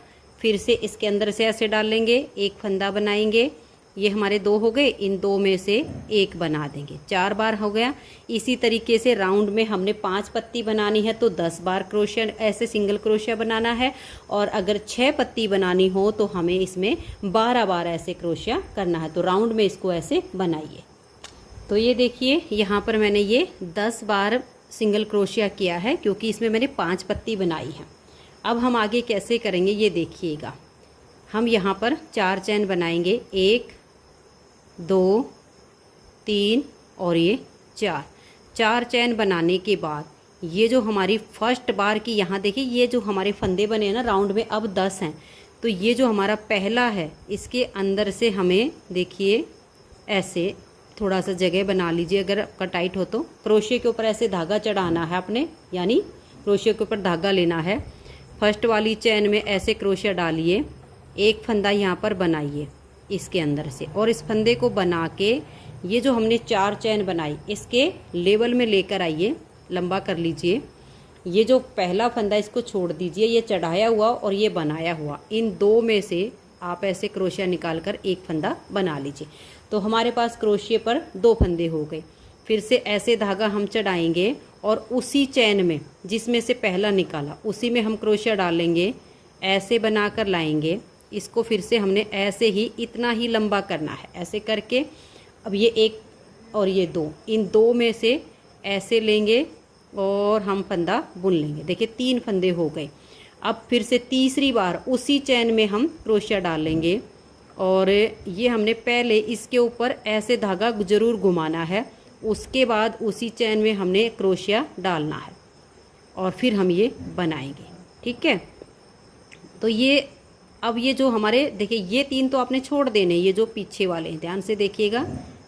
फिर से इसके अंदर से ऐसे डालेंगे, एक फंदा बनाएंगे, ये हमारे 2 हो गए, इन 2 में से 1 बना देंगे, 4 बार हो गया। इसी तरीके से राउंड में हमने 5 पत्ती बनानी है तो 10 बार क्रोशिया ऐसे सिंगल क्रोशिया बनाना है, और अगर 6 पत्ती बनानी हो तो हमें इसमें 12 बार ऐसे क्रोशिया करना है। तो राउंड में इसको ऐसे बनाइए। तो ये देखिए यहाँ पर मैंने ये 10 बार सिंगल क्रोशिया किया है क्योंकि इसमें मैंने 5 पत्ती बनाई है। अब हम आगे कैसे करेंगे ये देखिएगा। हम यहाँ पर 4 चैन बनाएंगे, 1 2 3 और ये 4 चैन बनाने के बाद ये जो हमारी फर्स्ट बार की यहाँ देखिए ये जो हमारे फंदे बने हैं ना राउंड में अब 10 हैं। तो ये जो हमारा पहला है इसके अंदर से हमें देखिए ऐसे थोड़ा सा जगह बना लीजिए, अगर आपका टाइट हो तो क्रोशिया के ऊपर ऐसे धागा चढ़ाना है अपने, यानी क्रोशिया के ऊपर धागा लेना है। फर्स्ट वाली चैन में ऐसे क्रोशिया डालिए, एक फंदा यहाँ पर बनाइए इसके अंदर से, और इस फंदे को बना के ये जो हमने 4 चैन बनाई इसके लेवल में लेकर आइए, लंबा कर लीजिए। ये जो पहला फंदा इसको छोड़ दीजिए, ये चढ़ाया हुआ और ये बनाया हुआ, इन 2 में से आप ऐसे क्रोशिया निकाल कर एक फंदा बना लीजिए। तो हमारे पास क्रोशिया पर 2 फंदे हो गए। फिर से ऐसे धागा हम चढ़ाएंगे और उसी चैन में जिसमें से पहला निकाला उसी में हम क्रोशिया डालेंगे, ऐसे बनाकर लाएंगे। इसको फिर से हमने ऐसे ही इतना ही लंबा करना है, ऐसे करके अब ये 1 और ये 2, इन 2 में से ऐसे लेंगे और हम फंदा बुन लेंगे। देखिए 3 फंदे हो गए। अब फिर से तीसरी बार उसी चैन में हम क्रोशिया डालेंगे और ये हमने पहले इसके ऊपर ऐसे धागा ज़रूर घुमाना है, उसके बाद उसी चैन में हमने क्रोशिया डालना है और फिर हम ये बनाएंगे। ठीक है, तो ये अब ये जो हमारे देखिए ये 3 तो आपने छोड़ देने, ये जो पीछे वाले हैं ध्यान से देखिएगा,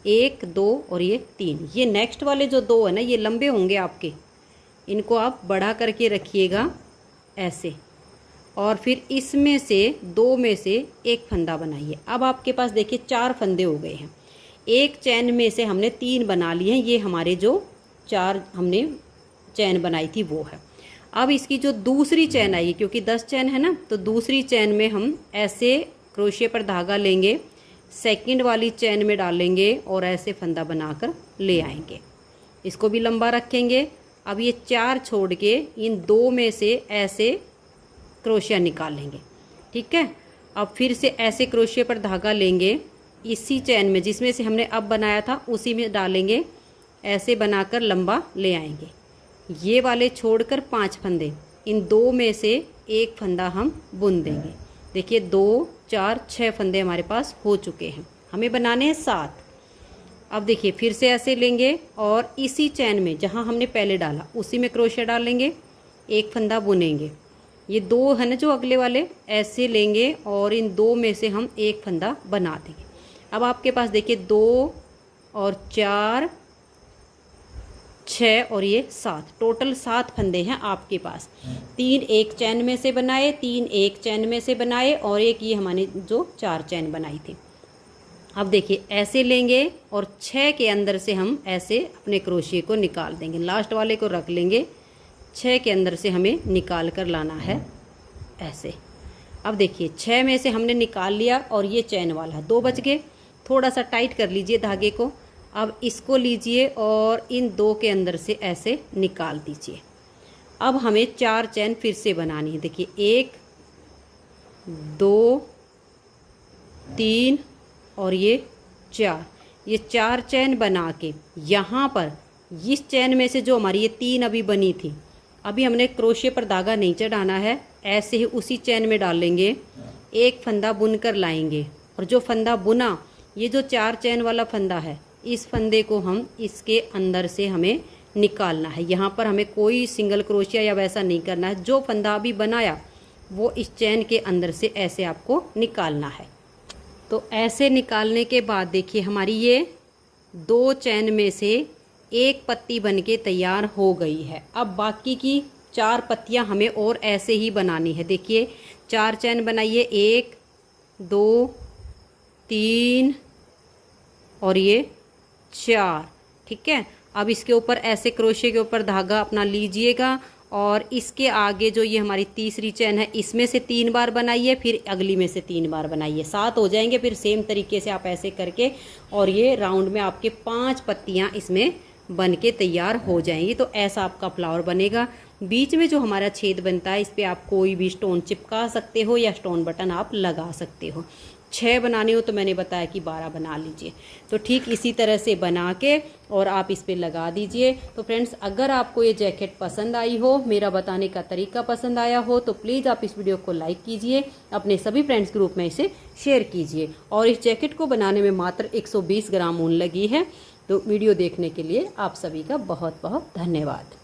1 2 और ये 3। ये नेक्स्ट वाले जो 2 है ना ये लंबे होंगे आपके, इनको आप बढ़ा करके रखिएगा ऐसे, और फिर इसमें से 2 में से एक फंदा बनाइए। अब आपके पास देखिए 4 फंदे हो गए हैं। एक चैन में से हमने 3 बना लिए हैं, ये हमारे जो 4 हमने चैन बनाई थी वो है। अब इसकी जो दूसरी चैन आएगी, क्योंकि 10 चैन है ना, तो दूसरी चैन में हम ऐसे क्रोशिया पर धागा लेंगे, सेकंड वाली चैन में डालेंगे और ऐसे फंदा बनाकर ले आएंगे। इसको भी लंबा रखेंगे। अब ये 4 छोड़ के इन 2 में से ऐसे क्रोशिया निकालेंगे। ठीक है, अब फिर से ऐसे क्रोशिया पर धागा लेंगे, इसी चैन में जिसमें से हमने अब बनाया था उसी में डालेंगे, ऐसे बनाकर लंबा ले आएंगे। ये वाले छोड़कर 5 फंदे, इन 2 में से एक फंदा हम बुन देंगे। देखिए 2 4 6 फंदे हमारे पास हो चुके हैं, हमें बनाने हैं 7। अब देखिए फिर से ऐसे लेंगे और इसी चैन में जहाँ हमने पहले डाला उसी में क्रोशिया डालेंगे, एक फंदा बुनेंगे। ये 2 है ना जो अगले वाले, ऐसे लेंगे और इन 2 में से हम एक फंदा बना देंगे। अब आपके पास देखिए 2 और 4 6 और ये 7, टोटल 7 फंदे हैं आपके पास। 3 एक चैन में से बनाए, 3 एक चैन में से बनाए और एक ये हमारे जो 4 चैन बनाई थी। अब देखिए ऐसे लेंगे और 6 के अंदर से हम ऐसे अपने क्रोशिए को निकाल देंगे। लास्ट वाले को रख लेंगे, 6 के अंदर से हमें निकाल कर लाना है ऐसे। अब देखिए 6 में से हमने निकाल लिया और ये चैन वाला 2 बच गए। थोड़ा सा टाइट कर लीजिए धागे को। अब इसको लीजिए और इन 2 के अंदर से ऐसे निकाल दीजिए। अब हमें 4 चैन फिर से बनानी है। देखिए 1 2 3 और ये 4, ये 4 चैन बना के यहाँ पर इस चैन में से जो हमारी ये 3 अभी बनी थी, अभी हमने क्रोशिए पर धागा नहीं चढ़ाना है, ऐसे ही उसी चैन में डालेंगे, एक फंदा बुन कर लाएंगे और जो फंदा बुना, ये जो 4 चैन वाला फंदा है, इस फंदे को हम इसके अंदर से हमें निकालना है। यहाँ पर हमें कोई सिंगल क्रोशिया या वैसा नहीं करना है। जो फंदा अभी बनाया वो इस चैन के अंदर से ऐसे आपको निकालना है। तो ऐसे निकालने के बाद देखिए हमारी ये 2 चैन में से एक पत्ती बनके तैयार हो गई है। अब बाकी की 4 पत्तियां हमें और ऐसे ही बनानी है। देखिए 4 चैन बनाइए, 1 2 3 और ये 4, ठीक है। अब इसके ऊपर ऐसे क्रोशिए के ऊपर धागा अपना लीजिएगा और इसके आगे जो ये हमारी तीसरी चैन है, इसमें से 3 बार बनाइए, फिर अगली में से 3 बार बनाइए, 7 हो जाएंगे। फिर सेम तरीके से आप ऐसे करके और ये राउंड में आपके 5 पत्तियां इसमें बन के तैयार हो जाएंगी। तो ऐसा आपका फ्लावर बनेगा। बीच में जो हमारा छेद बनता है, इस पर आप कोई भी स्टोन चिपका सकते हो या स्टोन बटन आप लगा सकते हो। 6 बनानी हो तो मैंने बताया कि 12 बना लीजिए। तो ठीक इसी तरह से बना के और आप इस पे लगा दीजिए। तो फ्रेंड्स, अगर आपको ये जैकेट पसंद आई हो, मेरा बताने का तरीका पसंद आया हो, तो प्लीज़ आप इस वीडियो को लाइक कीजिए, अपने सभी फ्रेंड्स ग्रुप में इसे शेयर कीजिए। और इस जैकेट को बनाने में मात्र 120 ग्राम ऊन लगी है। तो वीडियो देखने के लिए आप सभी का बहुत बहुत धन्यवाद।